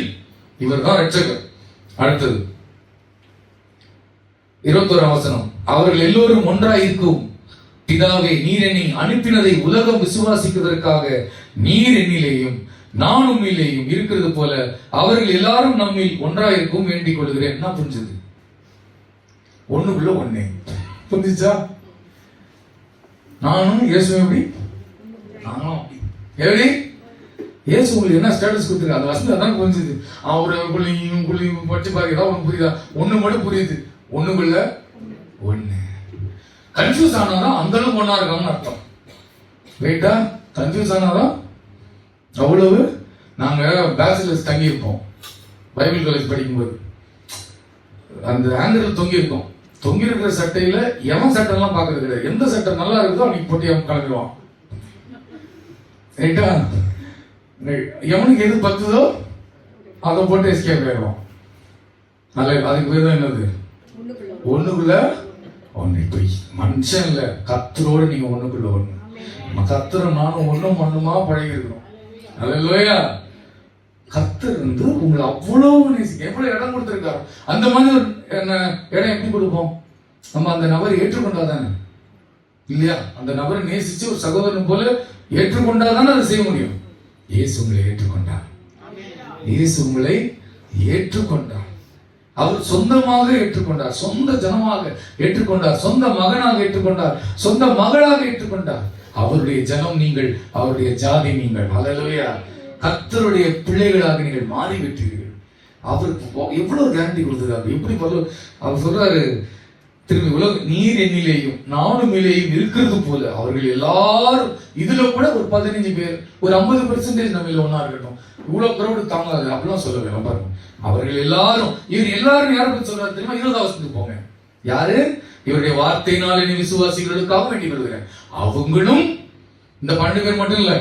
இவர் தான் ரட்சகர். அடுத்தது 21ஆம் வசனம், அவர்கள் எல்லோரும் ஒன்றாயிருக்கும். பிதாவே, நீர் என்னை அனுப்பினதை உலகம் விசுவாசிப்பதற்காக நீர் என்னிலேயும் நான் உம்மிலேயும் இருக்கிறது போல அவர்கள் எல்லாரும் நம்மில் ஒன்றாயிருக்கும் வேண்டிக் கொள்கிறேன். என்ன புரிஞ்சது? ஒண்ணுக்குள்ள ஒண்ணே. புரிஞ்சுச்சா? நானும் இயேசுவும் எப்படி? நானும் எப்படி? இயேசு உங்களுக்கு என்ன ஸ்டேட்டஸ் கொடுத்துருக்க? அந்த வசனம் அதான் புரிஞ்சுது. அவரு குள்ளையும் படிச்சு பாருங்க, ஏதாவது ஒண்ணு புரியுதா? ஒண்ணு மட்டும் புரியுது. ஒண்ணுக்குள்ள ஒண்ணு. கன்ஃபியூஸ் ஆனாதான் அந்த அளவுக்கு ஒண்ணா இருக்காங்கன்னு அர்த்தம். ரைட்டா? கன்ஃபியூஸ் ஆனாதான் அவ்வளவு. நாங்க பேச்சுலர்ஸ் தங்கி இருப்போம் பைபிள் காலேஜ் படிக்கும்போது. அந்த ஆங்கரில் தொங்கி இருக்கோம். தொங்கி இருக்கிற சட்டையில எவன் சட்டை எல்லாம் பாக்குறது கிடையாது. எந்த சட்டை நல்லா இருக்குதோ அன்னைக்கு போட்டு அவன் கலந்துருவான். ரைட்டா? எவனுக்கு எது பத்துதோ அதை போட்டு எஸ்கேப் ஆயிடுவான். அதுக்கு பேர் தான் என்னது? ஒண்ணுக்குள்ள ஒண்ணு. இப்ப மனுஷன் இல்ல, கத்தரோடு நீங்க ஒண்ணுக்குள்ள ஒண்ணு. கத்தரும் நானும் ஒண்ணும் மண்ணுமா பழகி இருக்கணும். அல்லேலூயா. கர்த்தர் வந்து உங்களை அவ்வளவு எவ்வளவு இடம் கொடுத்திருக்காரு. அந்த மாதிரி ஒரு இடம் எப்படி கொடுப்போம்? நம்ம அந்த நபரை ஏற்றுக்கொண்டாதானே இல்லையா? அந்த நபரை நேசிச்சு ஒரு சகோதரன் போல ஏற்றுக்கொண்டாதானே அதை செய்ய முடியும். இயேசு உங்களை ஏற்றுக்கொண்டார். இயேசு உங்களை ஏற்றுக்கொண்டார். அவர் சொந்தமாக ஏற்றுக்கொண்டார். சொந்த ஜனமாக ஏற்றுக்கொண்டார். சொந்த மகனாக ஏற்றுக்கொண்டார். சொந்த மகளாக ஏற்றுக்கொண்டார். அவருடைய ஜனம் நீங்கள், அவருடைய ஜாதி நீங்கள். அல்லேலூயா. கர்த்தருடைய பிள்ளைகளாக நீங்கள் மாறிவிட்டீர்கள். அவருக்கு எவ்வளவு கேரண்டி கொடுத்துருக்காரு. எப்படி அவர் சொல்றாரு திரும்பி, நீர் என்னிலேயும் நானும் இலேயும் இருக்கிறது போல அவர்கள் எல்லாரும். இதுல கூட ஒரு 15 பேர், ஒரு 50% நம்ம ஒன்னா இருக்கட்டும். இவ்வளவு கிரௌடு தாங்காது அப்படிலாம் சொல்ல வேணும் பாருங்க. அவர்கள் எல்லாரும், இவர் எல்லாரும் யாரை பத்தி சொல்றாரு தெரியுமா? 20வது வசனத்துக்கு போங்க. யாரு? இவருடைய வார்த்தையினால் என்னை விசுவாசிகளுக்காக வேண்டிக் கொள்கிறேன். அவங்களும் இந்த 12 பேர் மட்டும் இல்ல,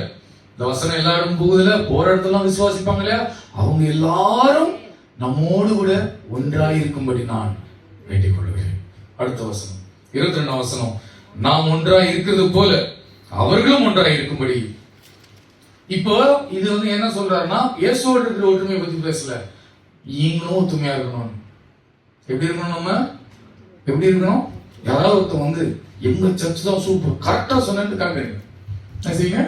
இந்த வசனம் எல்லாரும் போகுதுல, போற இடத்துல விசுவாசிப்பாங்க இல்லையா, அவங்க எல்லாரும் நம்மோடு கூட ஒன்றாயிருக்கும்படி நான் வேண்டிக் கொள்கிறேன். அடுத்த வசனம் 22 வசனம், நாம் ஒன்றாய் இருக்கிறது போல அவர்களும் ஒன்றாய் இருக்கும்படி. இப்போ இது வந்து என்ன சொல்றாருன்னா, இயேசுவோடு இருக்கிற ஒற்றுமையை பத்தி பேசல, நீங்களும் ஒத்துமையா இருக்கணும். எப்படி இருக்கணும்? நம்ம எப்படி இருக்கணும்? யாராவது ஒருத்தர் வந்து எங்க சர்ச் தான் சூப்பர் கரெக்டா சொன்னு காட்டுறீங்க, என்ன செய்யுங்க?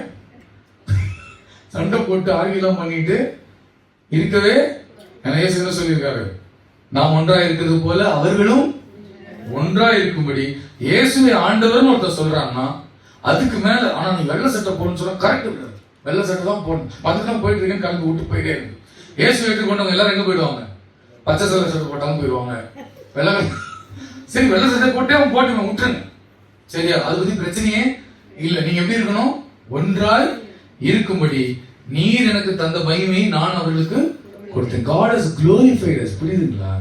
சண்டை போட்டு ஆர்கிலாம் பண்ணிட்டு இருக்கவே இயேசு என்ன சொல்லியிருக்காரு? நாம் ஒன்றாய் இருக்கிறது போல அவர்களும் ஒன்றாய் இருக்கும்படி. இயேசுவை ஆண்டவர்னு ஒருத்தர் சொல்றாங்கன்னா அதுக்கு மேல, ஆனா நீ வெள்ளை சட்டை போடணும்னு சொன்னா கரெக்ட் இருக்காது. வெள்ளை சட்டை தான் போடணும், அதுதான் போயிட்டு இருக்கேன்னு கலந்து விட்டு போயிட்டே இருக்கு. இயேசு ஏற்றுக்கொண்டவங்க எல்லாரும் எங்க போயிடுவாங்க? பச்சை சட்டை சட்டை போட்டாலும் போயிடுவாங்க. வெள்ளை சரி, வெள்ளை சட்டை போட்டே அவன் போட்டு விட்டுருங்க, சரியா? அது பத்தி பிரச்சனையே இல்ல. நீங்க எப்படி இருக்கணும்? ஒன்றாய் இருக்கும்படி நீர் எனக்கு தந்த மகிமையை நான் அவர்களுக்கு கொடுத்தேன். God has glorified us. புரியுதுங்களா?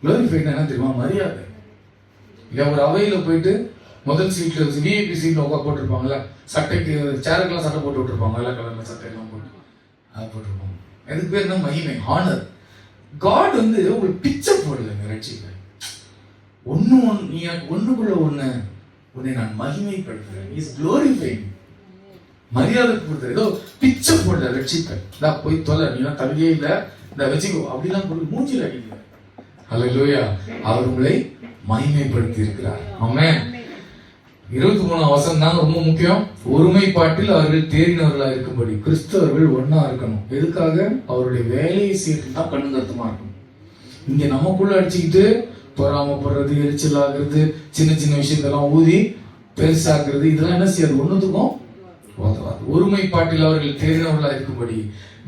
glorified என்ன தெரியுமா? மரியாதை. இல்ல ஒரு அவையில போயிட்டு முதல் சீட்ல விஐபி சீட்ல உட்கார போட்டுருப்பாங்கல்ல, சட்டைக்கு சேருக்கெல்லாம் சட்டை போட்டு விட்டுருப்பாங்க, வெள்ளை கலர்ல சட்டையெல்லாம் போட்டு அது போட்டிருப்பாங்க. அதுக்கு பேர் என்ன? மகிமை, ஹானர். காட் வந்து ஒரு பிக்சர் போடலைங்க ரட்சிக்க. நீ ஒண்ணுக்குள்ள உன்னை நான் மகிமைப்படுத்துறேன். Is glorifying. மரியாதை கொடுத்தது ஏதோ பிச்சை போடல ரட்சிக்க. போய் தொலை, நீ தகுதியே இல்லை, இந்த வச்சுக்கோ அப்படிலாம் போட்டு மூஞ்சில் அடிக்கல. அல்லேலூயா. அவர் உங்களை மகிமைப்படுத்தி இருக்கிறார். ஆமென். 23 வசனம் தான் ரொம்ப முக்கியம். ஒருமைப்பாட்டில் அவர்கள் தேறினவர்களா இருக்கும்படி கிறிஸ்தவர்கள் ஒன்னா இருக்கணும். எதுக்காக? அவருடைய வேலையை சேர்த்து தான் கண்ணு கருத்துமா இருக்கணும். இங்க நமக்குள்ள அடிச்சுக்கிட்டு பொறாமப்படுறது, எரிச்சல் ஆகுறது, சின்ன சின்ன விஷயத்தெல்லாம் ஊதி பெருசாக்குறது, இதெல்லாம் என்ன செய்யாது? ஒண்ணுத்துக்கும் உதவாது. ஒருமைப்பாட்டில் அவர்கள் தேறினவர்களா இருக்கும்படி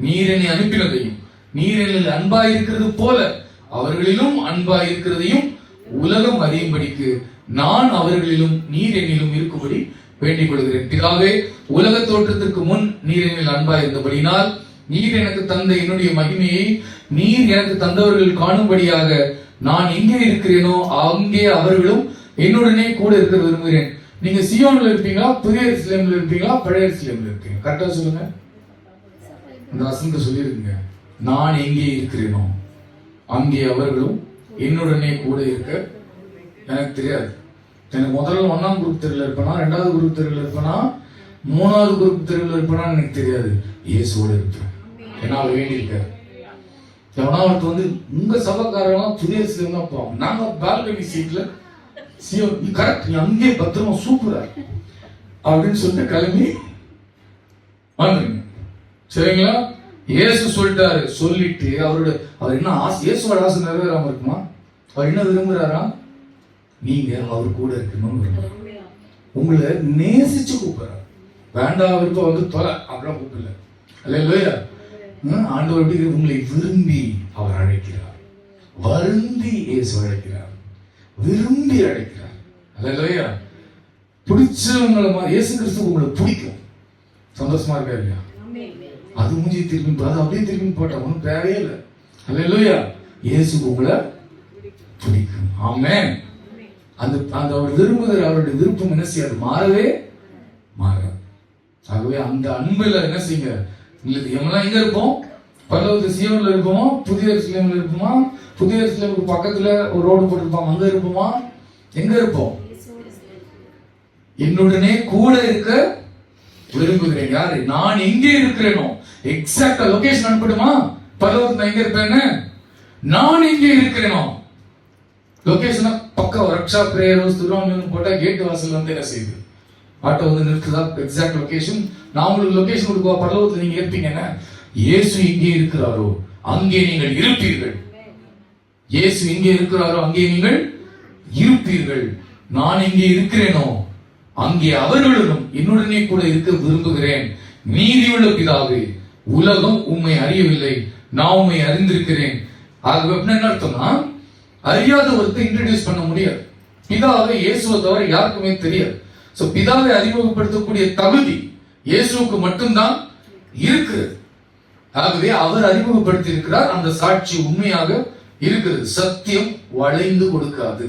நீர் என்னை அனுப்பினதையும் நீரில் அன்பாய் இருக்கிறது போல அவர்களிலும் அன்பாய் இருக்கிறதையும் உலகம் அறியும்படிக்கு நான் அவர்களிலும் நீர் என்னிலும் இருக்கும்படி வேண்டிக் கொள்கிறேன். பிதாவே, உலக தோற்றத்திற்கு முன் நீர் என்னில் அன்பாய் இருந்தபடினால் நீர் எனக்கு தந்த என்னுடைய மகிமையை நீர் எனக்கு தந்தவர்கள் காணும்படியாக நான் எங்கே இருக்கிறேனோ அங்கே அவர்களும் என்னுடனே கூட இருக்க விரும்புகிறேன். நீங்க சியோன்ல இருப்பீங்களா, புதிய எருசலேம்ல இருப்பீங்களா, பழைய எருசலேம்ல இருப்பீங்க? கரெக்டா சொல்லுங்க. இந்த வசனத்தை சொல்லிருக்கீங்க. நான் எங்கே இருக்கிறேனோ அங்கே அவர்களும் என்னுடனே கூட இருக்க. எனக்கு தெரியாது, எனக்கு முதல்ல 1ஆம் குரூப் தெருவில் இருப்பேனா, 2வது குரூப் தெருவில் இருப்பேனா, 3வது குரூப் தெருவில் இருப்பேனா எனக்கு தெரியாது. இயேசுவோட இருப்பேன். என்னால் வேண்டியிருக்காரு. எவனா ஒருத்தர் வந்து உங்க சபைக்காரெல்லாம் புதிய எருசலேம் தான் போவாங்க, நாங்க பால்கனி சீட்ல சியோன் கரெக்ட், நீ அங்கே பத்திரமா சூப்பரா அப்படின்னு சொல்லிட்டு கிளம்பி வந்துருங்க, சரிங்களா? இயேசு சொல்லிட்டாரு. சொல்லிட்டு அவர் என்ன இயேசுவோட ஆசை நிறைவேறாம இருக்குமா? அவர் என்ன விரும்புறாரா? நீங்க அவர் கூட இருக்கணும்னு விரும்புறாரு. உங்களை நேசிச்சு கூப்பிடுறாரு. வேண்டாம் விருப்பம் வந்து தொலை அப்படிலாம் கூப்பிடல. அல்லேலூயா. ஆண்டவர் எப்படி உங்களை விரும்பி அவர் அழைக்கிறார். வருந்தி இயேசு அழைக்கிறார், விரும்பி அழைக்கிறார். அல்லேலூயா. பிடிச்சவங்களை இயேசு கிறிஸ்து உங்களுக்கு பிடிக்கும். சந்தோஷமா இருக்கா இல்லையா? அது மூஞ்சி திரும்பி அது அப்படியே திரும்பி போட்டா ஒன்றும் தேவையே இல்லை. அல்லேலூயா. இயேசுக்கு உங்களை பிடிக்கும். ஆமென். அந்த அவர் விரும்புகிற அவருடைய விருப்பம் என்ன செய்யாது? மாறவே மாறாது. ஆகவே அந்த அன்புல என்ன செய்யுங்க? எல்லாம் எங்க இருப்போம்? பரலோகத்து சீயோன்ல இருப்போமா, புதிய எருசலேம்ல இருப்போமா? புதிய எருசலேமுக்கு பக்கத்துல ஒரு ரோடு போட்டிருப்பாங்க, அங்க இருப்போமா? எங்க இருப்போம்? என்னுடனே கூட இருக்க விரும்புகிறேன். யாரு? நான் எங்கே இருக்கிறேனோ எக்ஸாக்டா லொகேஷன் அனுப்பிடுமா? பரலோகத்துல எங்க இருப்பேன்னு நான் எங்கே இருக்கிறேனோ லொகேஷன் பக்கா workshop prayer house Thiruvarur போட்டா கேட் வாசல் வந்து என்ன செய்யுது? ஆட்டோ வந்து நிறுத்துதா? Exact location. நான் உங்களுக்கு லொகேஷன் கொடுக்குவா, பரலோகத்துல நீங்க இருப்பீங்கன்னா இயேசு எங்கே இருக்கிறாரோ அங்கே நீங்கள் இருப்பீர்கள். இயேசு எங்கே இருக்கிறாரோ அங்கே நீங்கள் இருப்பீர்கள். நான் எங்கே இருக்கிறேனோ அங்கே அவர்களுடன் என்னுடனே கூட இருக்க விரும்புகிறேன். நீதியுள்ள பிதாவே, உலகம் உம்மை அறியவில்லை, நான் உம்மை அறிந்திருக்கிறேன். ஆகவே என்ன அர்த்தம்னா, அறியாத ஒருத்தர் இன்ட்ரோடியூஸ் பண்ண முடியாது. பிதாவை இயேசுவை தவிர யாருக்குமே தெரியாது. சோ பிதாவை அறிமுகப்படுத்தக்கூடிய தகுதி இயேசுவுக்கு மட்டும்தான் இருக்குது. ஆகவே அவர் அறிமுகப்படுத்தி இருக்கிறார். அந்த சாட்சி உண்மையாக இருக்கிறது. சத்தியம் வளைந்து கொடுக்காது.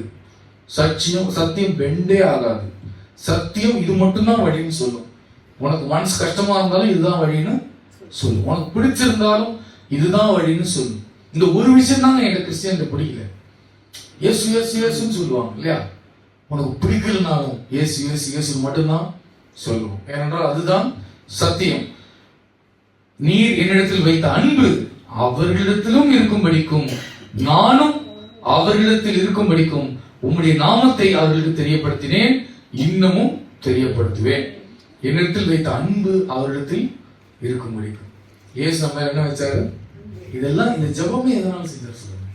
சத்தியம் பெண்டே ஆகாது. சத்தியம் இது மட்டும்தான் வழின்னு சொல்லும். உனக்கு மனசு கஷ்டமா இருந்தாலும் இதுதான் வழின்னு சொல்லும். உனக்கு பிடிச்சிருந்தாலும் இதுதான் வழின்னு சொல்லும். இந்த ஒரு விஷயம் தாங்க எனக்கு கிறிஸ்டியன் பிடிக்கல. இயேசு இயேசு இயேசுன்னு சொல்லுவாங்க இல்லையா? உனக்கு பிடிக்கலனாலும் இயேசு இயேசு இயேசு மட்டும்தான் சொல்லுவோம். ஏனென்றால் அதுதான் சத்தியம். நீர் என்னிடத்தில் வைத்த அன்பு அவர்களிடத்திலும் இருக்கும்படிக்கும் நானும் அவர்களிடத்தில் இருக்கும்படிக்கும் உம்முடைய நாமத்தை அவர்களுக்கு தெரியப்படுத்தினேன், இன்னமும் தெரியப்படுத்துவேன். என்னிடத்தில் வைத்த அன்பு அவரிடத்தில் இருக்கும்படிக்கும். இயேசு நம்ம என்ன வச்சாரு? இதெல்லாம் இந்த ஜெபமே எதனால செஞ்சார் சொல்லுங்க.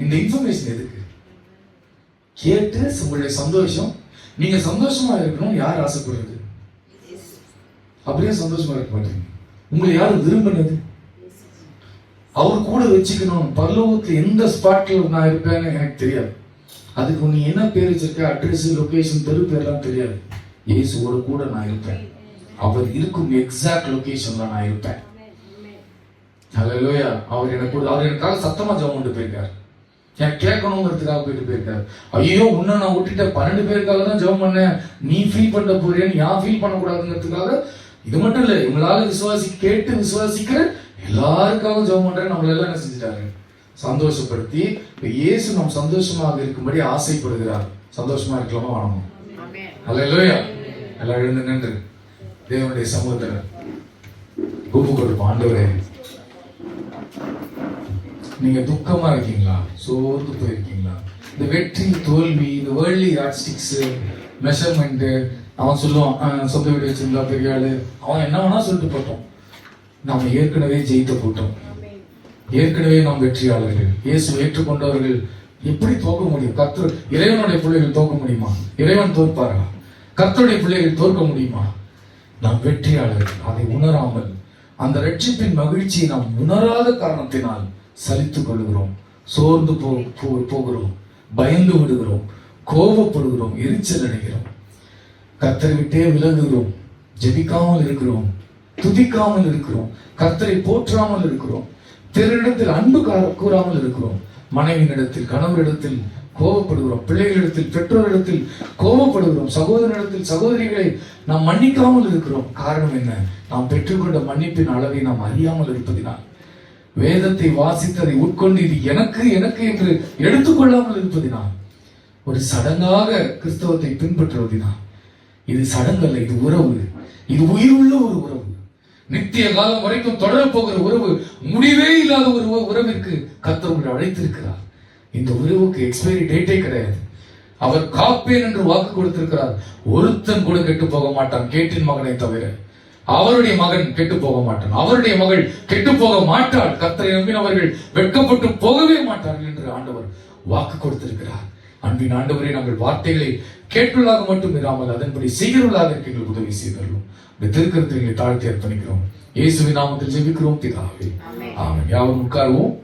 இந்த இன்ஃபர்மேஷன் எதுக்கு? கேட்டு உங்களுடைய சந்தோஷம், நீங்க சந்தோஷமா இருக்கணும். யார் ஆசைப்படுறது? அப்படியே சந்தோஷமா இருக்க மாட்டீங்க. உங்களை யார் விரும்பினது? அவர் கூட வச்சுக்கணும். பரலோகத்துல எந்த ஸ்பாட்ல நான் இருப்பேன்னு எனக்கு தெரியாது. அதுக்கு நீ என்ன பேர் வச்சிருக்க, அட்ரஸ், லொகேஷன், தெரு பேர்லாம் தெரியாது. இயேசுவோட கூட நான் இருப்பேன். அவர் இருக்கும் எக்ஸாக்ட் லொகேஷன்ல நான் இருப்பேன். ஹல்லேலூயா. அவர் எனக்காக சத்தமா ஜெபம் பண்ணிட்டு போயிருக்காரு. எனக்கு கேட்கணுங்கிறதுக்காக போயிருக்காரு. ஐயோ உன்னை நான் விட்டுட்ட 12 பேருக்காக தான் ஜெபம் பண்ணேன், நீ ஃபீல் பண்ண போறேன்னு நான் ஃபீல் பண்ணக்கூடாதுங்கிறதுக்காக. இது மட்டும் இல்லை, உங்களால கேட்டு விசுவாசிக்கிற எல்லாருக்காகவும் ஜெபம் பண்றேன். நம்மள எல்லாம் என்ன செஞ்சுட்டாரு? சந்தோஷப்படுத்தி. இப்ப இயேசு நாம் சந்தோஷமாக இருக்கும்படி ஆசைப்படுகிறார். சந்தோஷமா இருக்கலாமா? வாழணும். ஹல்லேலூயா. எல்லாம் எழுந்து நின்று தேவனுடைய சமூகத்துல ஒப்பு கொடுப்போம். ஆண்டவரே, நீங்க துக்கமா இருக்கீங்களா? சோர்ந்து போயிருக்கீங்களா? இந்த வெற்றி தோல்வி, இந்த வேர்ல்ட்லி யாட்ஸ்டிக்ஸ், மெஷர்மெண்ட், அவன் சொல்லுவான் சொந்த வீடு வச்சிருந்தா பெரிய ஆளு, அவன் என்ன வேணா சொல்லிட்டு போட்டோம். நாம ஏற்கனவே ஜெயித்த கூட்டம், ஏற்கனவே நாம் வெற்றியாளர்கள். இயேசு ஏற்றுக்கொண்டவர்கள் எப்படி தோக்க முடியும்? கர்த்தர் இறைவனுடைய பிள்ளைகள் தோக்க முடியுமா? இறைவன் தோற்பாரா? கர்த்தருடைய பிள்ளைகள் தோற்க முடியுமா? நாம் வெற்றியாளர்கள். அதை உணராமல், அந்த ரட்சிப்பின் மகிழ்ச்சியை நாம் உணராத காரணத்தினால் சலித்துக் கொள்கிறோம், சோர்ந்து போகிறோம், பயந்து விடுகிறோம், கோபப்படுகிறோம், எரிச்சல் அடைகிறோம், கர்த்தரை விட்டே விலகுகிறோம், ஜெபிக்காமல் இருக்கிறோம், துதிக்காமல் இருக்கிறோம், கர்த்தரை போற்றாமல் இருக்கிறோம், பிறரிடத்தில் அன்பு கூறாமல் இருக்கிறோம், மனைவியிடத்தில், கணவரிடத்தில் கோபப்படுகிறோம், பிள்ளைகளிடத்தில், பெற்றோரிடத்தில் கோபப்படுகிறோம், சகோதரனிடத்தில், சகோதரிகளை நாம் மன்னிக்காமல் இருக்கிறோம். காரணம் என்ன? நாம் பெற்றுக்கொண்ட மன்னிப்பின் அளவை நாம் அறியாமல் இருப்பதினால், வேதத்தை வாசித்ததை உட்கொண்டு இது எனக்கு எனக்கு என்று எடுத்துக்கொள்ளாமல் இருப்பதினால், ஒரு சடங்காக கிறிஸ்தவத்தை பின்பற்றுவதினால். இது சடங்கல்ல, இது உறவு. இது உயிருள்ள ஒரு உறவு, நித்திய காலம் வரைக்கும் தொடரப்போகிற உறவு, முடிவே இல்லாத ஒரு உறவிற்கு கர்த்தர் உங்களை அழைத்திருக்கிறார். இந்த உறவுக்கு எக்ஸ்பைரி டேட்டே கிடையாது. அவர் காப்பேன் என்று வாக்கு கொடுத்திருக்கிறார். ஒருத்தன் கூட கெட்டு போக மாட்டான், கேட்டின் மகனை தவிர. அவருடைய மகன் கெட்டு போக மாட்டான், அவருடைய மகள் கெட்டு போக மாட்டாள். கர்த்தரை நம்பினவர்கள் வெட்கப்பட்டு போகவே மாட்டார்கள் என்று ஆண்டவர் வாக்கு கொடுத்திருக்கிறார். அன்பின் ஆண்டவரே, நாங்கள் வார்த்தைகளை கேட்டுள்ளாக மட்டும் இராமல் அதன்படி செய்கிறவர்களாக இருக்க எங்களுக்கு உதவி செய்தோம். திருக்கரத்தை தாழ்த்தி அர்ப்பணிக்கிறோம். இயேசுவின் நாமத்தில் ஜெபிக்கிறோம் பிதாவே, ஆமென். யாவரும் உட்காருவோம்.